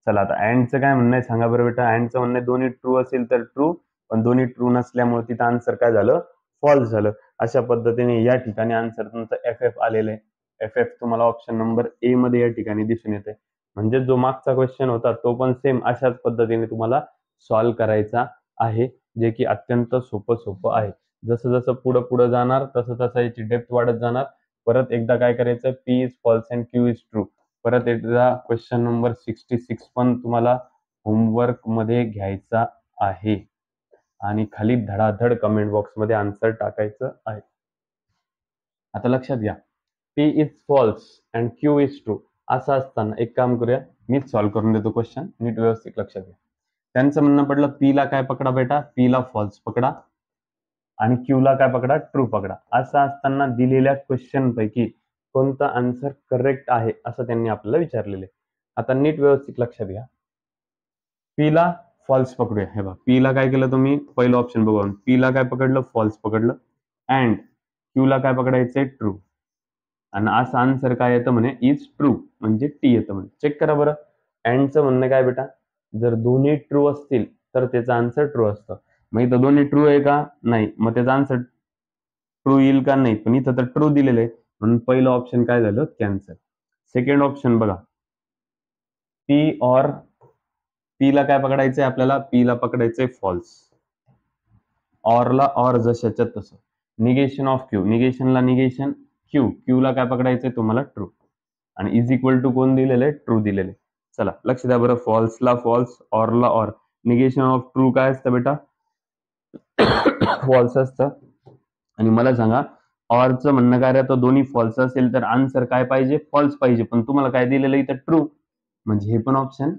चला आता अँडचं काय म्हणणं आहे सांगा बरं बेटा? अँडचं म्हणणं आहे दोन्ही ट्रू असेल तर ट्रू, पण दोन्ही ट्रू नसल्यामुळे तिथं आन्सर काय झालं? फॉल्स झालं. अशा पद्धतीने या ठिकाणी आन्सर तुमचं FF आलेलं आहे. FF तुम्हाला ऑप्शन नंबर ए मध्ये या ठिकाणी दिसून येते. म्हणजे जो मागचा क्वेश्चन होता तो पण सेम अशाच पद्धतीने तुम्हाला सॉल्व्ह करायचा आहे, जे की अत्यंत सोपं आहे. जसं जसं पुढे जाणार तसं तसं याची डेप्थ वाढत जाणार. परत एकदा काय करायचं? P is false and Q is true. परत एकदा क्वेश्चन नंबर 66 पण तुम्हाला होमवर्क मध्ये घ्यायचा आहे आणि खाली धडाधड कमेंट बॉक्स मध्ये आन्सर टाकायचं आहे. आता लक्षात घ्या, P is false and Q is true असं असताना एक काम करूया, मीच सॉल्व्ह करून देतो क्वेश्चन, नीट व्यवस्थित लक्षात घ्या. त्यांचं म्हणणं पडलं P ला काय पकडा बेटा? P ला फॉल्स पकडा आणि Q ला काय पकडा? ट्रू पकडा. असं असताना दिलेल्या क्वेश्चन पैकी कोणता आन्सर करेक्ट आहे असं त्यांनी आपल्याला विचारलेले. आता नीट व्यवस्थित लक्षात घ्या. P ला फॉल्स पकडूया. हे बघा, P ला काय केलं तुम्ही? पहिलं ऑप्शन बघून P ला काय पकडलं? फॉल्स पकडलं. अँड Q ला काय पकडायचंय? ट्रू. आणि असं आन्सर काय येतं म्हणे? इज ट्रू, म्हणजे टी येतं म्हणे. चेक करा बरं. अँडचं म्हणणं काय बेटा? जर दोन्ही ट्रू असतील तर त्याचं आन्सर ट्रू असतं. मग इथं दोन्ही ट्रू आहे का? नाही. मग त्याचा आन्सर ट्रू येईल का? नाही. पण इथं तर ट्रू दिलेलं आहे, म्हणून पहिलं ऑप्शन काय झालं? कॅन्सल. सेकंड ऑप्शन बघा, पी ऑर पी ला काय पकडायचंय आपल्याला? पी ला पकडायचंय फॉल्स. ऑरला ऑर जशाच्या तसं. निगेशन ऑफ क्यू, निगेशनला निगेशन क्यू ला काय पकडायचंय तुम्हाला? ट्रू. आणि इज इक्वल टू कोण दिलेलं आहे? ट्रू दिलेलं आहे. चला लक्ष द्या बरं, फॉल्सला फॉल्स, ऑरला ऑर. निगेशन ऑफ ट्रू काय असतं बेटा? फॉल्स असतं. आणि मला सांगा, ऑरचं म्हणणं काय राहतं? दोन्ही फॉल्स असेल तर आन्सर काय पाहिजे? फॉल्स पाहिजे. पण तुम्हाला काय दिलेलं इथं? ट्रू. म्हणजे हे पण ऑप्शन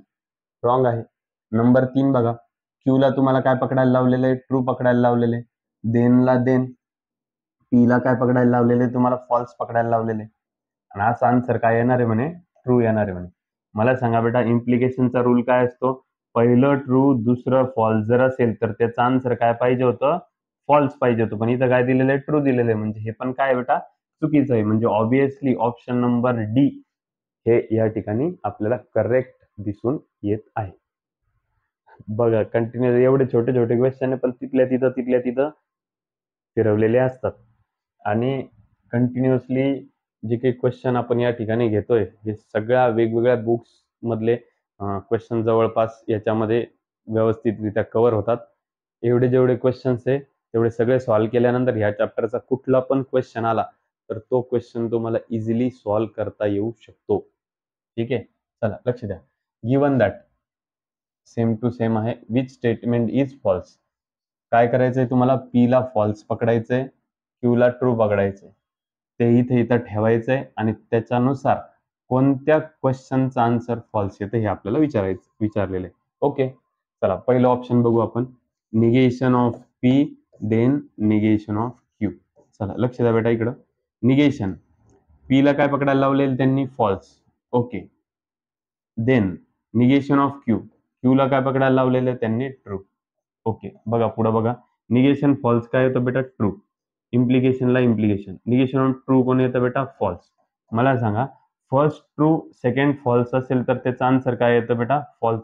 रॉंग आहे. नंबर 3 बघा, क्यू ला तुम्हाला काय पकडायला लावलेलं आहे? ट्रू पकडायला लावलेलं आहे. देनला देन, पी ला काय पकडायला लावलेलं आहे? तुम्हाला फॉल्स पकडायला लावलेलं आहे. आणि असा आन्सर काय येणार आहे म्हणे? ट्रू येणार आहे म्हणे. मला सांगा बेटा, इम्प्लिकेशनचा रूल काय असतो? पहिलं ट्रू दुसरं फॉल्स जर असेल तर त्याचं आन्सर काय पाहिजे होतं? फॉल्स पाहिजे होतं. पण इथं काय दिलेलं आहे? ट्रू दिलेलं आहे. म्हणजे हे पण काय बेटा? चुकीचं आहे. म्हणजे ऑब्विसली ऑप्शन नंबर डी हे या ठिकाणी आपल्याला करेक्ट दिसून येत आहे. बघा, कंटिन्यू एवढे छोटे छोटे क्वेश्चन आहे, पण तिथल्या तिथं फिरवलेले असतात. आणि कंटिन्युअसली जे काही क्वेश्चन आपण या ठिकाणी घेतोय, हे सगळ्या वेगवेगळ्या बुक्स मधले क्वेश्चन जवळपास याच्यामध्ये व्यवस्थितरित्या कव्हर होतात. एवढे जेवढे क्वेश्चन्स आहे तेवढे सगळे सॉल्व्ह केल्यानंतर ह्या चॅप्टरचा कुठला पण क्वेश्चन आला तर तो क्वेश्चन तुम्हाला इझिली सॉल्व्ह करता येऊ शकतो. ठीक आहे, चला लक्ष द्या. Given that same to same आहे. Which statement is false? काय करायचंय तुम्हाला? पी ला फॉल्स पकडायचंय, क्यू ला ट्रू पकडायचंय. ते इथं ठेवायचंय आणि त्याच्यानुसार कोणत्या क्वेश्चनचा आन्सर फॉल्स येतं हे आपल्याला विचारलेलं आहे. ओके, चला पहिलं ऑप्शन बघू आपण. Negation of P then negation of Q. चला लक्ष द्या बेटा इकडं. निगेशन, पी ला काय पकडायला लावलेलं त्यांनी? False. Okay. Then negation of Q ला काय पकडायला लावलेलं त्यांनी? ट्रू. ओके, बघा पुढे बघा. निगेशन फॉल्स काय येतं बेटा? ट्रू. इम्प्लिकेशनला इम्प्लिकेशन. निगेशन ऑफ ट्रू कोण येतं बेटा? फॉल्स. मला सांगा, फर्स्ट ट्रू सेकंड फॉल्स असेल तर त्याचा आन्सर काय येतं बेटा? फॉल्स.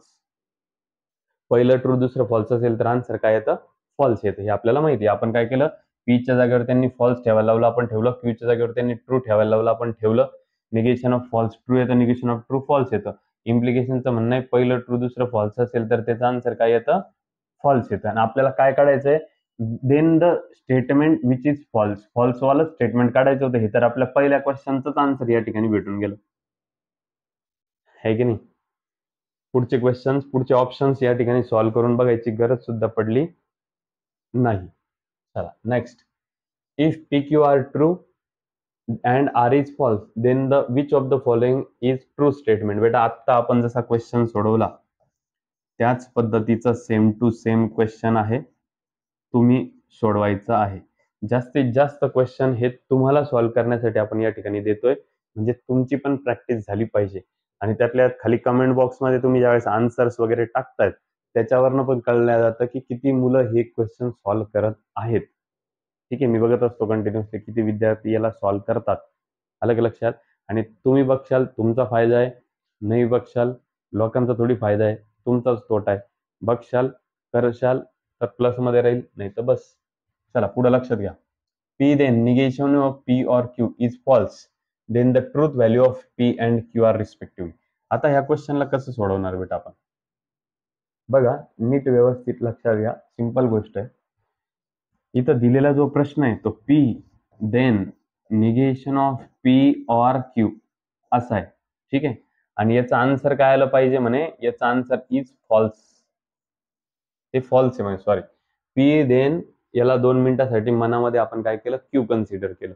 पहिलं ट्रू दुसरं फॉल्स असेल तर आन्सर काय येतं? फॉल्स येतं. हे आपल्याला माहिती आहे. आपण काय केलं? पीच्या जागेवर त्यांनी फॉल्स ठेवायला लावलं, आपण ठेवलं. क्यूच्या जागेवर त्यांनी ट्रू ठेवायला लावलं, आपण ठेवलं. निगेशन ऑफ फॉल्स ट्रू येतं, निगेशन ऑफ ट्रू फॉल्स येतं. इम्प्लिकेशनचं म्हणणं आहे पहिलं ट्रू दुसरं फॉल्स असेल तर त्याचं आन्सर काय येतं? फॉल्स येतं. आणि आपल्याला काय काढायचंय? Then the statement which is false. False वाला स्टेटमेंट काढायचं होतं. हे तर आपल्या पहिल्या क्वेश्चनचंच आन्सर या ठिकाणी भेटून गेलं, है की नाही? पुढचे क्वेश्चन्स, पुढचे ऑप्शन्स या ठिकाणी सॉल्व्ह करून बघायची गरज सुद्धा पडली नाही. चला next. If P Q are true and R is false then the which of the following is true statement. बेटा आत्ता आपण जसा क्वेश्चन सोडवला त्याच पद्धतीचा सेम टू सेम क्वेश्चन आहे, तुम्ही सोडवायचा आहे. जास्तीत जास्त क्वेश्चन हे तुम्हाला सॉल्व्ह करण्यासाठी आपण या ठिकाणी देतोय, म्हणजे तुमची पण प्रॅक्टिस झाली पाहिजे. आणि त्यातल्या खाली कमेंट बॉक्समध्ये तुम्ही ज्यावेळेस आन्सर्स वगैरे टाकतायत त्याच्यावरनं पण कळलं जातं की किती मुलं हे क्वेश्चन सॉल्व्ह करत आहेत. ठीक आहे, मी बघत असतो कंटिन्युअसली किती विद्यार्थी याला सॉल्व्ह करतात. आलं का लक्षात? आणि तुम्ही बघशाल तुमचा फायदा आहे, नाही बघशाल लोकांचा थोडी फायदा आहे, तुमचाच तोटा आहे. बघशाल करशाल तर प्लसमध्ये राहील, नाही तर बस. चला पुढे लक्षात घ्या. P then negation of P or Q is false. Then the truth value of P and Q are respectively. आता ह्या क्वेश्चनला कसं सोडवणार बेटा आपण? बघा नीट व्यवस्थित लक्षात घ्या, सिंपल गोष्ट आहे. इथं दिलेला जो प्रश्न आहे तो P then negation of P or Q असा आहे. ठीक आहे, आणि याचा आन्सर काय आलं पाहिजे म्हणे, याचा आन्सर इज फॉल्स. ते फॉल्स आहे म्हणजे सॉरी. P then याला 2 मिनिटासाठी मनामध्ये आपण काय केलं, Q कन्सिडर केलं.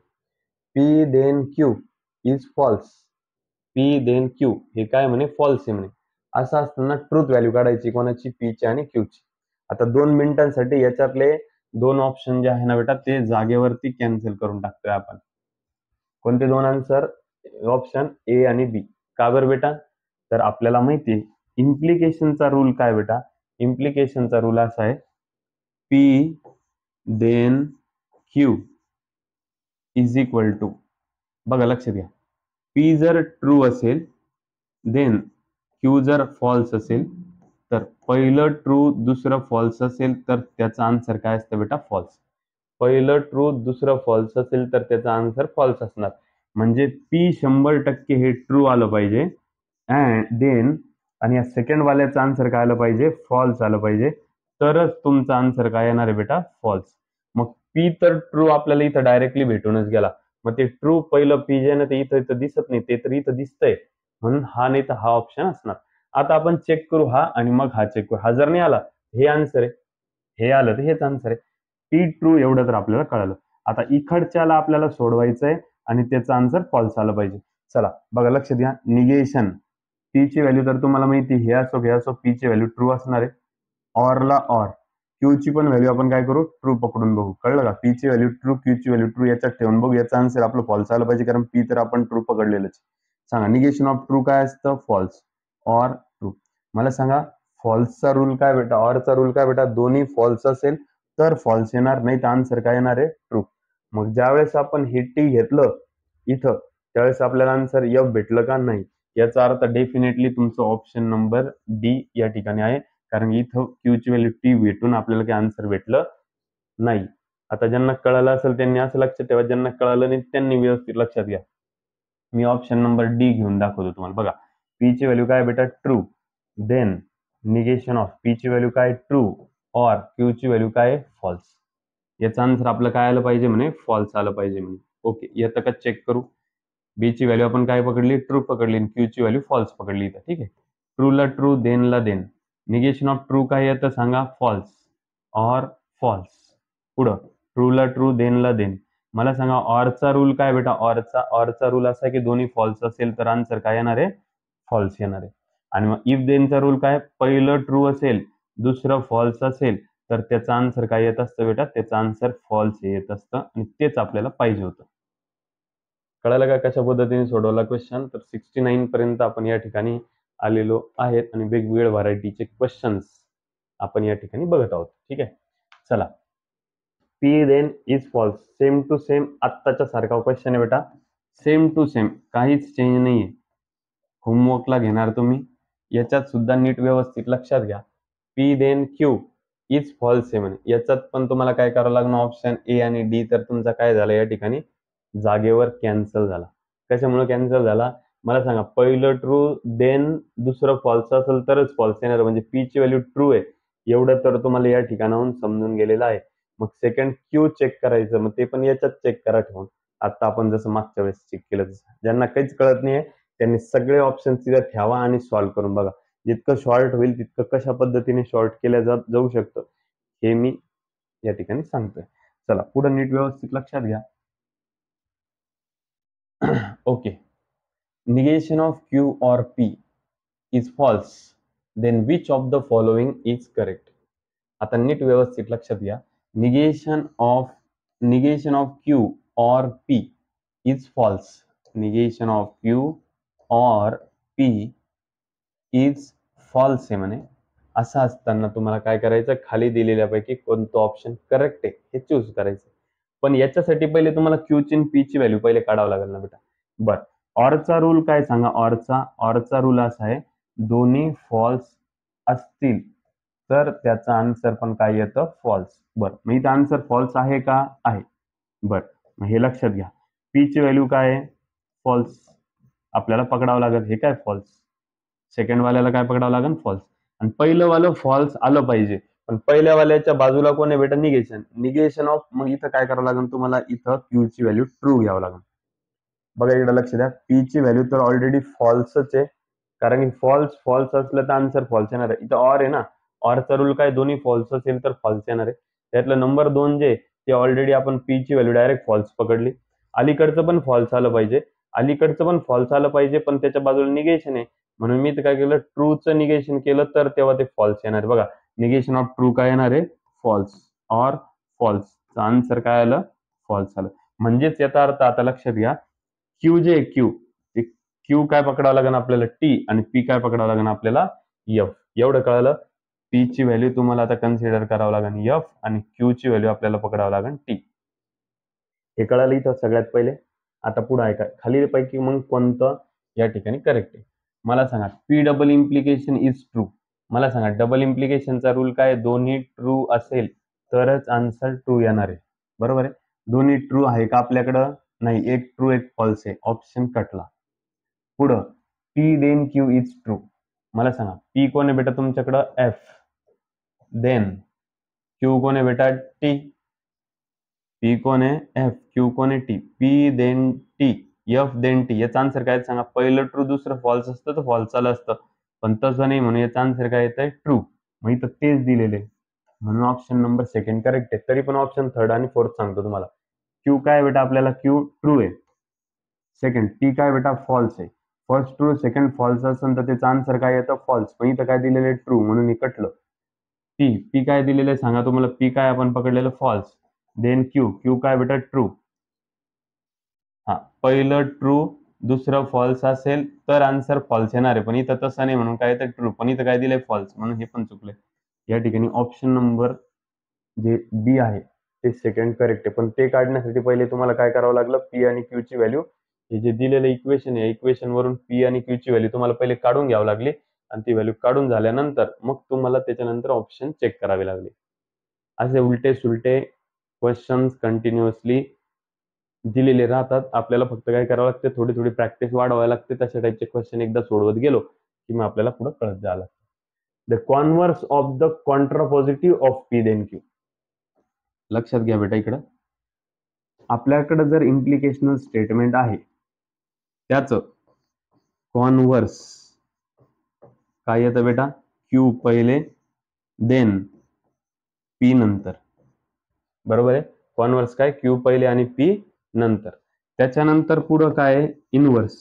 P then Q is false. P then Q हे काय म्हणे, फॉल्स आहे म्हणे. असं असताना ट्रूथ व्हॅल्यू काढायची कोणाची, P ची आणि Q ची. आता 2 मिनिटांसाठी याच्यातले 2 ऑप्शन जे आहे ना बेटा ते जागेवरती कॅन्सल करून टाकतोय आपण. कोणते 2 आन्सर? ऑप्शन ए आणि बी. का बरं बेटा? तर आपल्याला माहिती आहे इम्प्लिकेशनचा रूल काय बेटा, इम्प्लिकेशनचा रूल असा आहे P then Q is equal to, बघा लक्षात घ्या, P जर ट्रू असेल देन Q जर फॉल्स असेल तर पहिलं ट्रू दुसरं फॉल्स असेल तर त्याचा आन्सर काय असतं बेटा, फॉल्स. पहिलं ट्रू दुसरं फॉल्स असेल तर त्याचा आन्सर फॉल्स असणार. म्हणजे P 100% हे ट्रू आलं पाहिजे अँड देन आणि या सेकंड वाल्याचं आन्सर काय आलं पाहिजे, फॉल्स आलं पाहिजे, तरच तुमचा आन्सर काय येणार आहे बेटा, फॉल्स. मग P तर ट्रू आपल्याला इथं डायरेक्टली भेटूनच गेला. मग ते ट्रू पहिलं P जे ना ते इथं दिसत नाही, ते तर इथं दिसतंय म्हणून हा नाही तर हा ऑप्शन असणार. आता आपण चेक करू हा आणि मग हा चेक करू. हा जर नाही आला हे आन्सर आहे, हे आलं तर हेच आन्सर आहे. P ट्रू एवढं तर आपल्याला कळालं. आता इकडच्याला आपल्याला सोडवायचंय आणि त्याचं आन्सर फॉल्स आलं पाहिजे. चला बघा लक्षात घ्या, निगेशन P ची व्हॅल्यू तर तुम्हाला माहिती हे असो P ची व्हॅल्यू ट्रू असणार आहे. ऑरला ऑर, Q ची पण व्हॅल्यू आपण काय करू, ट्रू पकडून बघू. कळलं का? P ची व्हॅल्यू ट्रू, Q ची व्हॅल्यू ट्रू याच्यात ठेवून बघू, याचा आन्सर आपलं फॉल्स आलं पाहिजे कारण P तर आपण ट्रू पकडलेलंच. सांगा निगेशन ऑफ ट्रू काय असतं, फॉल्स ऑर ट्रू. मला सांगा फॉल्सचा रूल काय बेटा, ऑरचा रूल काय बेटा, दोन्ही फॉल्स असेल तर फॉल्स येणार, नाही तर आन्सर काय येणार आहे, ट्रू. मग ज्यावेळेस आपण हे टी घेतलं इथं त्यावेळेस आपल्याला आन्सर एफ भेटलं का, नाही. याचा अर्थ डेफिनेटली तुमचं ऑप्शन नंबर डी या ठिकाणी आहे, कारण इथं क्यू ची व्हॅल्यू टी भेटून आपल्याला काही आन्सर भेटलं नाही. आता ज्यांना कळालं असेल त्यांनी असं लक्षात ठेवा, ज्यांना कळालं नाही त्यांनी व्यवस्थित लक्षात घ्या. मी ऑप्शन नंबर डी घेऊन दाखवतो तुम्हाला. बघा P ची व्हॅल्यू काय बेटा, true. Then negation of P ची व्हॅल्यू काय, ट्रू. ऑर Q ची व्हॅल्यू काय, फॉल्स. याचा आन्सर आपलं काय आलं पाहिजे म्हणे, फॉल्स आलं पाहिजे म्हणे. ओके, येतं का चेक करू. B ची व्हॅल्यू आपण काय पकडली, ट्रू पकडली, Q ची व्हॅल्यू फॉल्स पकडली इथं. ठीक आहे, ट्रूला ट्रू, देनला देन. निगेशन ऑफ ट्रू काय येतं सांगा, फॉल्स ऑर फॉल्स. पुढं ट्रूला ट्रू, देनला देन. मला सांगा ऑरचा रूल काय बेटा, ऑरचा रूल असा की दोन्ही फॉल्स असेल तर आन्सर काय येणार आहे, फॉल्स येणार आहे. आणि मग इफ देनचा रूल काय, पहिलं ट्रू असेल दुसरं फॉल्स असेल तर त्याचा आन्सर काय येत असतं बेटा, त्याचा आन्सर फॉल्स येत असतं आणि तेच आपल्याला पाहिजे होतं. कळालं का कशा पद्धतीने सोडवला क्वेश्चन. तर 69 पर्यंत आपण या ठिकाणी आलेलो आहेत आणि वेगवेगळ्या व्हरायटीचे क्वेश्चन्स आपण या ठिकाणी बघत आहोत. ठीक आहे, चला. P then is false, same to same आत्ताच्या सारखा क्वेश्चन आहे बेटा, सेम टू सेम, काहीच चेंज नाहीये. होमवर्कला घेणार तुम्ही, याच्यात सुद्धा नीट व्यवस्थित लक्षात घ्या. P then Q is false आहे म्हणे, याच्यात पण तुम्हाला काय करावं लागणार, ऑप्शन ए आणि डी तर तुमचा काय झाला या ठिकाणी जागेवर कॅन्सल झाला. कशामुळे कॅन्सल झाला मला सांगा, पहिलं ट्रू देन दुसरं फॉल्स असेल तरच फॉल्स येणार, म्हणजे P ची व्हॅल्यू ट्रू आहे एवढं तर तुम्हाला या ठिकाणाहून समजून गेलेलं आहे. मग सेकंड Q चेक करायचं, मग ते पण याच्यात चेक करा ठेवून. आता आपण जसं मागच्या वेळेस चेक केलं तसं. ज्यांना काहीच कळत नाहीये त्यांनी सगळे ऑप्शन तिथे ठेवा आणि सॉल्व्ह करून बघा. जितकं शॉर्ट होईल तितकं कशा पद्धतीने शॉर्ट केल्या जाऊ शकतं हे मी या ठिकाणी सांगतोय. चला पुढे नीट व्यवस्थित लक्षात घ्या. Okay, negation of Q or P is false, then which of the following is correct. आता नीट व्यवस्थित लक्षात घ्या. negation of Q or P is false. negation of Q or P is false आहे म्हणे. असं असताना तुम्हाला काय करायचं, खाली दिलेल्यापैकी कोणतं ऑप्शन करेक्ट आहे हे चूज करायचं. पण याच्यासाठी पहिले तुम्हाला क्यूची आणि पीची व्हॅल्यू पहिले काढावं लागेल ना बेटा. बर, ऑरचा रूल काय सांगा, ऑरचा रूल असा आहे, दोन्ही फॉल्स असतील तर त्याचा आन्सर पण काय येतं, फॉल्स. बरं, मग इथं आन्सर फॉल्स आहे का, आहे. बरं, मग हे लक्षात घ्या. पी ची व्हॅल्यू काय आहे, फॉल्स. आपल्याला पकडावं लागेल हे काय, फॉल्स. सेकंड वाल्याला काय पकडावं लागेल, फॉल्स. आणि पहिलं वालं फॉल्स आलं पाहिजे. पण पहिल्या वाल्याच्या बाजूला कोण आहे बेटा, निगेशन. निगेशन ऑफ, मग इथं काय करावं लागेल तुम्हाला, इथं क्यू ची व्हॅल्यू ट्रू घ्यावं लागेल. बघा इकडे लक्ष द्या, पी ची व्हॅल्यू तर ऑलरेडी फॉल्सच आहे, कारण की फॉल्स असलं तर आन्सर फॉल्स येणार आहे. इथं ऑर आहे ना, ऑरचा रूल काय, दोन्ही फॉल्स असेल तर फॉल्स येणार आहे. त्यातलं नंबर 2 जे ते ऑलरेडी आपण पी ची व्हॅल्यू डायरेक्ट फॉल्स पकडली. अलीकडचं पण फॉल्स आलं पाहिजे, पण त्याच्या बाजूला निगेशन आहे, म्हणून मी काय केलं, ट्रूचं निगेशन केलं तर तेव्हा ते फॉल्स येणार आहे. बघा, निगेशन ऑफ ट्रू काय येणार आहे, फॉल्स. ऑर फॉल्स, आन्सर काय आलं, फॉल्स आलं. म्हणजेच याचा अर्थ आता लक्षात घ्या, क्यू जे क्यू, क्यू काय पकडावं लागेल आपल्याला, टी, आणि पी काय पकडावं लागेल आपल्याला, एफ. एवढं कळलं. पी ची व्हॅल्यू तुम्हाला आता कन्सिडर करावं लागेल एफ, आणि क्यू ची व्हॅल्यू आपल्याला पकडावं लागेल टी. हे कळालं इथं सगळ्यात पहिले. आता पुढे ऐका, खालीलपैकी मग कोणतं या ठिकाणी करेक्ट आहे मला सांगा. P double implication is true. मला सांगा, डबल इम्प्लिकेशनचा रूल काय, दोन्ही ट्रू असेल तरच आन्सर ट्रू येणार आहे, बरोबर आहे. दोन्ही ट्रू आहे का आपल्याकडं, नाही, एक ट्रू एक फॉल्स आहे, ऑप्शन कटला. पुढं, P then Q is true. मला सांगा, पी कोण आहे बेटा तुमच्याकडं, एफ. देन क्यू कोण आहे बेटा, टी. पी कोण आहे, एफ. क्यू कोण आहे, T. P then T, F then T. याचा आन्सर काय सांगा, पहिलं ट्रू दुसरं फॉल्स असतं तर फॉल्स आलं असतं, पण तसं नाही, म्हणून याचा आन्सर काय येत आहे, ट्रू. मग इथं तेच दिलेले, म्हणून ऑप्शन नंबर सेकंड करेक्ट आहे. तरी पण ऑप्शन थर्ड आणि फोर्थ सांगतो तुम्हाला. क्यू काय बेटा आपल्याला, क्यू ट्रू आहे. सेकंड, टी काय बेटा, फॉल्स आहे. फर्स्ट ट्रू सेकंड फॉल्स असेल तर त्याचा आन्सर काय येतं, फॉल्स. पण इथं काय दिलेलं आहे, ट्रू, म्हणून हे कटलं. पी काय दिलेलं आहे सांगा तुम्हाला, पी काय आपण पकडलेलं, फॉल्स. देन क्यू काय बेटा, ट्रू. हा, पहिलं ट्रू दुसरं फॉल्स असेल तर आन्सर फॉल्स येणार आहे, पण इथं तसं नाही, म्हणून काय येतं, ट्रू. पण इथं काय दिलंय, फॉल्स, म्हणून हे पण चुकलंय. या ठिकाणी ऑप्शन नंबर जे बी आहे ते सेकंड करेक्ट आहे. पण ते काढण्यासाठी पहिले तुम्हाला काय करावं लागलं, पी आणि क्यू ची व्हॅल्यू, हे जे दिलेलं इक्वेशन आहे, इक्वेशन वरून पी आणि क्यू ची व्हॅल्यू तुम्हाला पहिले काढून घ्यावी लागली, आणि ती व्हॅल्यू काढून झाल्यानंतर मग तुम्हाला त्याच्यानंतर ऑप्शन चेक करावे लागले. असे उलटे सुलटे क्वेश्चन्स कंटिन्युअसली दिलेले राहतात. आपल्याला फक्त काय करावं लागतं, थोडी थोडी प्रॅक्टिस वाढवायला लागते. तशा टाईपचे क्वेश्चन एकदा सोडवत गेलो की मग आपल्याला पुढे कळत जायला लागतं. The converse of the contrapositive of P then q. लक्षात घ्या बेटा, इकडं आपल्याकडे जर इम्प्लिकेशनल स्टेटमेंट आहे त्याचं कॉन्व्हर्स काय येतं बेटा, क्यू पहिले देन पी नंतर, बरोबर आहे. कॉन्व्हर्स काय, क्यू पहिले आणि पी नंतर. त्याच्यानंतर पुढं काय आहे, इनव्हर्स,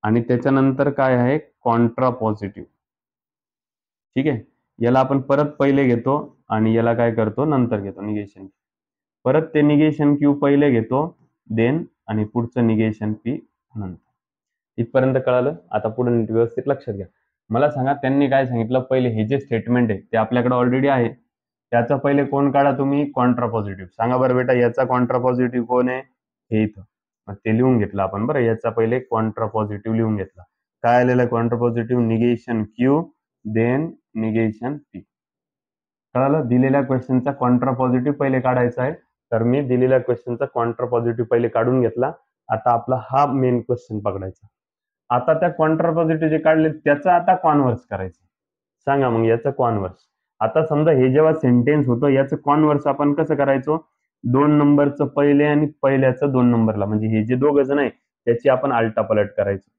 आणि त्याच्यानंतर काय आहे, कॉन्ट्रापॉझिटिव्ह. ठीक आहे, याला आपण परत पहिले घेतो आणि याला काय करतो, नंतर घेतो, निगेशन. परत ते निगेशन क्यू पहिले घेतो, देन, आणि पुढचं निगेशन पी नंतर. इथपर्यंत कळालं. आता पुढे नीट व्यवस्थित लक्षात घ्या. मला सांगा, त्यांनी काय सांगितलं, पहिले हे जे स्टेटमेंट आहे ते आपल्याकडे ऑलरेडी आहे, त्याचा पहिले कोण काढा तुम्ही, कॉन्ट्रापॉझिटिव्ह. सांगा बरं बेटा, याचा कॉन्ट्रापॉझिटिव्ह कोण आहे, हे इथं. मग ते लिहून घेतलं आपण. बरं, याचा पहिले कॉन्ट्रापॉझिटिव्ह लिहून घेतला. काय आलेलं contrapositive, negation Q then negation p. कळालं. दिलेल्या क्वेश्चनचा कॉन्ट्रापॉझिटिव्ह पहिले काढायचा आहे, तर मी दिलेल्या क्वेश्चनचा कॉन्ट्रापॉझिटिव्ह पहिले काढून घेतला. आता आपला हा मेन क्वेश्चन पकडायचा. आता त्या कॉन्ट्रापॉझिटिव्ह जे काढले त्याचा आता कॉन्व्हर्स करायचं. सांगा मग याचं कॉन्व्हर्स. आता समजा हे जेव्हा सेंटेन्स होतं याचं कॉन्व्हर्स आपण कसं करायचो, 2 नंबरचं पहिले आणि पहिल्याचं 2 नंबरला, म्हणजे हे जे दोघं जण आहे त्याची आपण आलटापलट करायचो,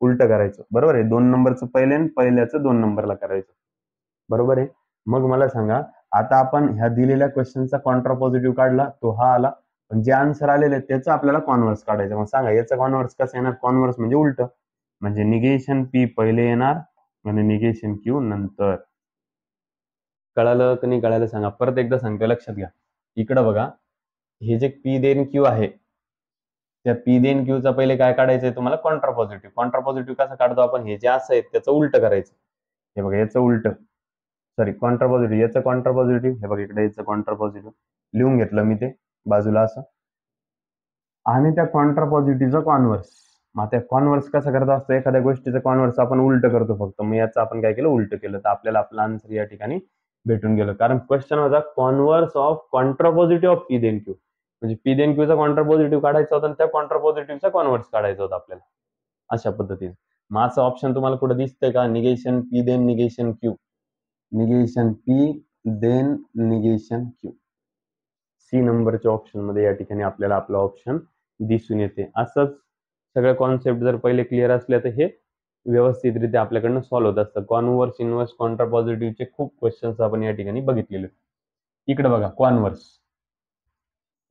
उलट करायचो, बरोबर आहे. 2 नंबरचं पहिले आणि पहिल्याचं 2 नंबरला करायचं, बरोबर आहे. मग मला सांगा, आता आपण ह्या दिलेल्या क्वेश्चनचा कॉन्ट्रापॉझिटिव्ह काढला, तो हा आला, पण जे आन्सर आलेले त्याचं आपल्याला कॉन्व्हर्स काढायचं. मग सांगा याचं कॉन्व्हर्स कसं येणार, कॉन्व्हर्स म्हणजे उलट, म्हणजे निगेशन पी पहिले येणार आणि निगेशन क्यू नंतर. कळालं की नाही कळालं सांगा. परत एकदा सांगतो, लक्षात घ्या. इकडं बघा, हे जे पी देन क्यू आहे, त्या पी देन क्यूचा पहिले काय काढायचंय तुम्हाला, कॉन्ट्रापॉझिटिव्ह. कॉन्ट्रापॉझिटिव्ह कसा काढतो आपण, हे जे असं आहे त्याचं उलट करायचं. हे बघा याचं उलट, सॉरी कॉन्ट्रा पॉझिटिव्ह, याचं कॉन्ट्रा पॉझिटिव्ह, हे बघा इकडे याचं कॉन्ट्रा पॉझिटिव्ह लिहून घेतलं मी ते बाजूला असं. आणि त्या कॉन्ट्रा पॉझिटिव्हचा कॉन्व्हर्स, मग त्या कॉन्व्हर्स कसं करत असतं, एखाद्या गोष्टीचं कॉन्व्हर्स आपण उलट करतो फक्त, मग याचं आपण काय केलं, उलट केलं, तर आपल्याला आपला आन्सर या ठिकाणी भेटून गेलं. कारण क्वेश्चन होता converse of contrapositive of P then Q, म्हणजे पी देन क्यूचा कॉन्ट्रा पॉझिटिव्ह काढायचा होता आणि त्या कॉन्ट्रा पॉझिटिव्हचा कॉन्व्हर्स काढायचा होता आपल्याला, अशा पद्धतीने. मग असं ऑप्शन तुम्हाला कुठे दिसतंय का, negation P then negation Q, negation P then negation Q, C नंबरच्या ऑप्शन मध्ये या ठिकाणी आपल्याला आपला ऑप्शन दिसून येते. असंच सगळं कॉन्सेप्ट जर पहिले क्लिअर असल्या तर हे व्यवस्थितरित्या आपल्याकडनं सॉल्व्ह होत असतं. कॉन्व्हर्स, इन्व्हर्स, कॉन्ट्रा पॉझिटिव्हचे खूप क्वेश्चन्स आपण या ठिकाणी बघितलेले. इकडे बघा कॉन्व्हर्स,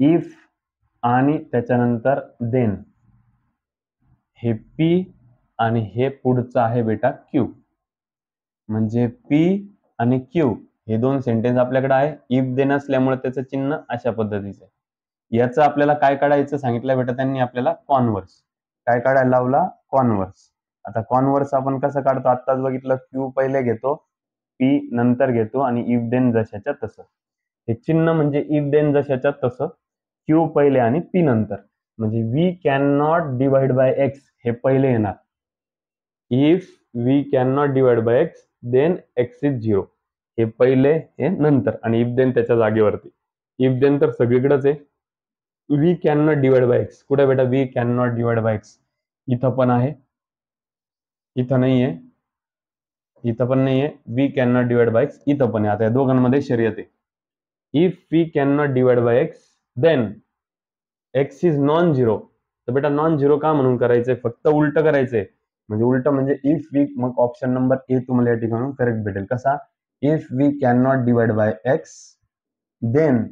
इफ आणि त्याच्यानंतर देन, हे पी आणि हे पुढचं आहे बेटा क्यू, म्हणजे पी आणि क्यू हे दोन सेंटेन्स आपल्याकडे आहे. इफ देन असल्यामुळे त्याचं चिन्ह अशा पद्धतीचं आहे. याचं आपल्याला काय काढायचं सांगितलं बेटा त्यांनी आपल्याला, कॉन्व्हर्स. काय काढायला लावला, कॉन्व्हर्स. आता कॉन्व्हर्स आपण कसं काढतो, आत्ताच बघितलं, क्यू पहिले घेतो, पी नंतर घेतो आणि इफ देन जशाच्या तसं. हे चिन्ह म्हणजे इफ देन जशाच्या तसं, क्यू पहिले आणि पी नंतर. म्हणजे we can not divide by x हे पहिले येणार. If we can not divide by x then x is 0, हे पहिले हे नंतर, आणि इफ देन त्याच्या जागेवरती. इफ देन तर सगळीकडेच आहे. We can not divide by x कुठे बेटा, we can not divide by x इथं पण आहे, इथं नाहीये, इथं पण नाहीये. We can not divide by x इथं पण आहे. आता या दोघांमध्ये शर्यत आहे. If we can not divide by x then x is non zero, तर बेटा नॉन झिरो का म्हणून करायचंय, फक्त उलट करायचंय. म्हणजे उलट म्हणजे इफ वी, मग ऑप्शन नंबर ए तुम्हाला या ठिकाणी करेक्ट भेटेल. कसा, if we can not divide by x then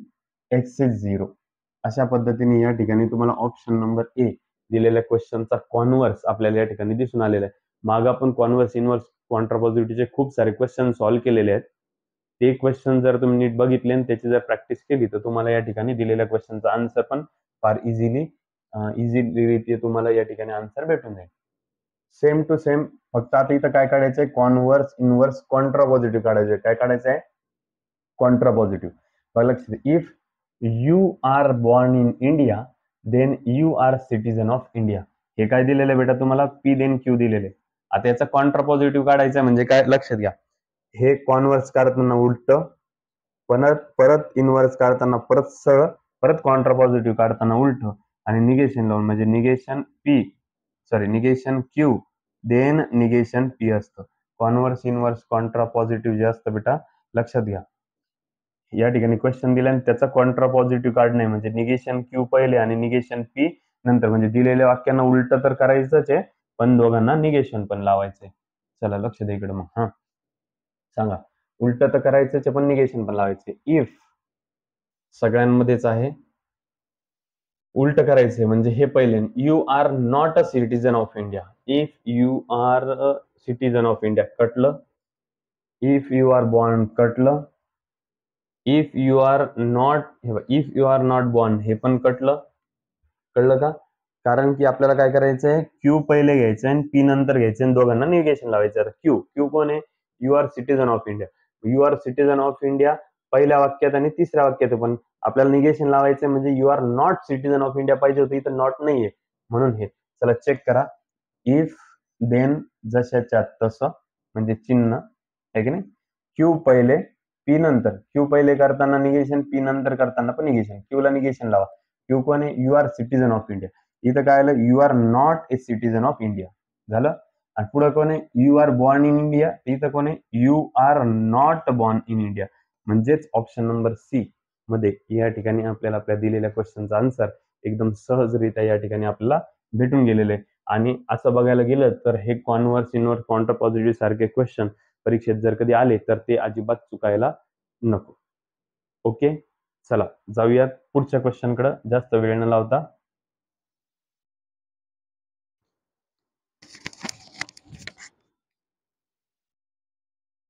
x is 0, अशा पद्धतीने या ठिकाणी तुम्हाला ऑप्शन नंबर ए दिलेल्या क्वेश्चनचा कॉन्व्हर्स आपल्याला या ठिकाणी दिसून आलेला आहे. माग आपण कॉन्व्हर्स, इन्व्हर्स, कॉन्ट्रा पॉझिटिव्हचे खूप सारे क्वेश्चन सॉल्व्ह केलेले आहेत. ते क्वेश्चन जर तुम्ही नीट बघितले आणि त्याची जर प्रॅक्टिस केली तर तुम्हाला या ठिकाणी दिलेल्या क्वेश्चनचा आन्सर पण फार इझिली तुम्हाला या ठिकाणी आन्सर भेटून जाईल. सेम टू सेम, फक्त आता इथं काय काढायचंय, कॉन्व्हर्स, इन्व्हर्स, कॉन्ट्रा पॉझिटिव्ह काढायचंय. काय काढायचंय, कॉन्ट्रा पॉझिटिव्ह. बघा लक्षात, if you are born in India then you are citizen of India, हे काय दिलेलं बेटा तुम्हाला, पी देन क्यू दिलेले. आता याचा कॉन्ट्रा पॉझिटिव्ह काढायचा म्हणजे काय, लक्षात घ्या, हे कॉन्व्हर्स काढताना उलट, परत इन्व्हर्स काढताना परत सरळ, परत कॉन्ट्रा पॉझिटिव्ह काढताना उलट, आणि निगेशन लावून म्हणजे negation P, sorry negation Q then negation P असतं. कॉन्व्हर्स, इन्व्हर्स, कॉन्ट्रा पॉझिटिव्ह जे असतं बेटा लक्षात घ्या, या ठिकाणी क्वेश्चन दिला आणि त्याचा कॉन्ट्रा पॉझिटिव्ह काढणे म्हणजे निगेशन क्यू पहिले आणि निगेशन पी नंतर. म्हणजे दिलेल्या वाक्यांना उलट तर करायचंच आहे, पण दोघांना निगेशन पण लावायचंय. चला लक्ष द्या इकडे, मग हा सांगा, उलट तर करायचंच आहे पण निगेशन पण लावायचे. इफ सगळ्यांमध्येच आहे, उलट करायचंय म्हणजे हे पहिले, you are not a citizen of India, if you are a citizen of India कटलं, इफ यू आर बॉर्न कटलं, if you are not, if you are not born हे पण कटलं. कळलं का, कारण की आपल्याला काय करायचंय, क्यू पहिले घ्यायचं आणि पी नंतर घ्यायचं आणि दोघांना निगेशन लावायचं. क्यू क्यू कोण आहे, you are citizen of India, you are citizen of India पहिल्या वाक्यात आणि तिसऱ्या वाक्यात, पण आपल्याला निगेशन लावायचं म्हणजे you are not citizen of India पाहिजे होतं, इथं नॉट नाहीये म्हणून हे. चला चेक करा, इफ देन जशाच्या तसं म्हणजे चिन्ह आहे की नाही, क्यू पहिले पी नंतर, क्यू पहिले करताना निगेशन, पी नंतर करताना पण निगेशन, क्यू ला निगेशन लावा. क्यू कोण आहे, you are citizen of India, इथं काय आलं, you are not a citizen of India झालं. आणि पुढे कोण आहे, you are born in India, इथं कोण आहे, you are not born in India. म्हणजेच ऑप्शन नंबर सी मध्ये या ठिकाणी आपल्याला आपल्या दिलेल्या क्वेश्चनचा आन्सर एकदम सहजरित्या या ठिकाणी आपल्याला भेटून गेलेले आहे. आणि असं बघायला गेलं तर हे कॉन्व्हर्स, इन्व्हर्स, कॉन्ट्रा पॉझिटिव्ह सारखे क्वेश्चन परीक्षेत जर कधी आले तर ते अजिबात चुकायला नको. ओके, चला जाऊयात पुढच्या क्वेश्चनकडे जास्त वेळ न लावता.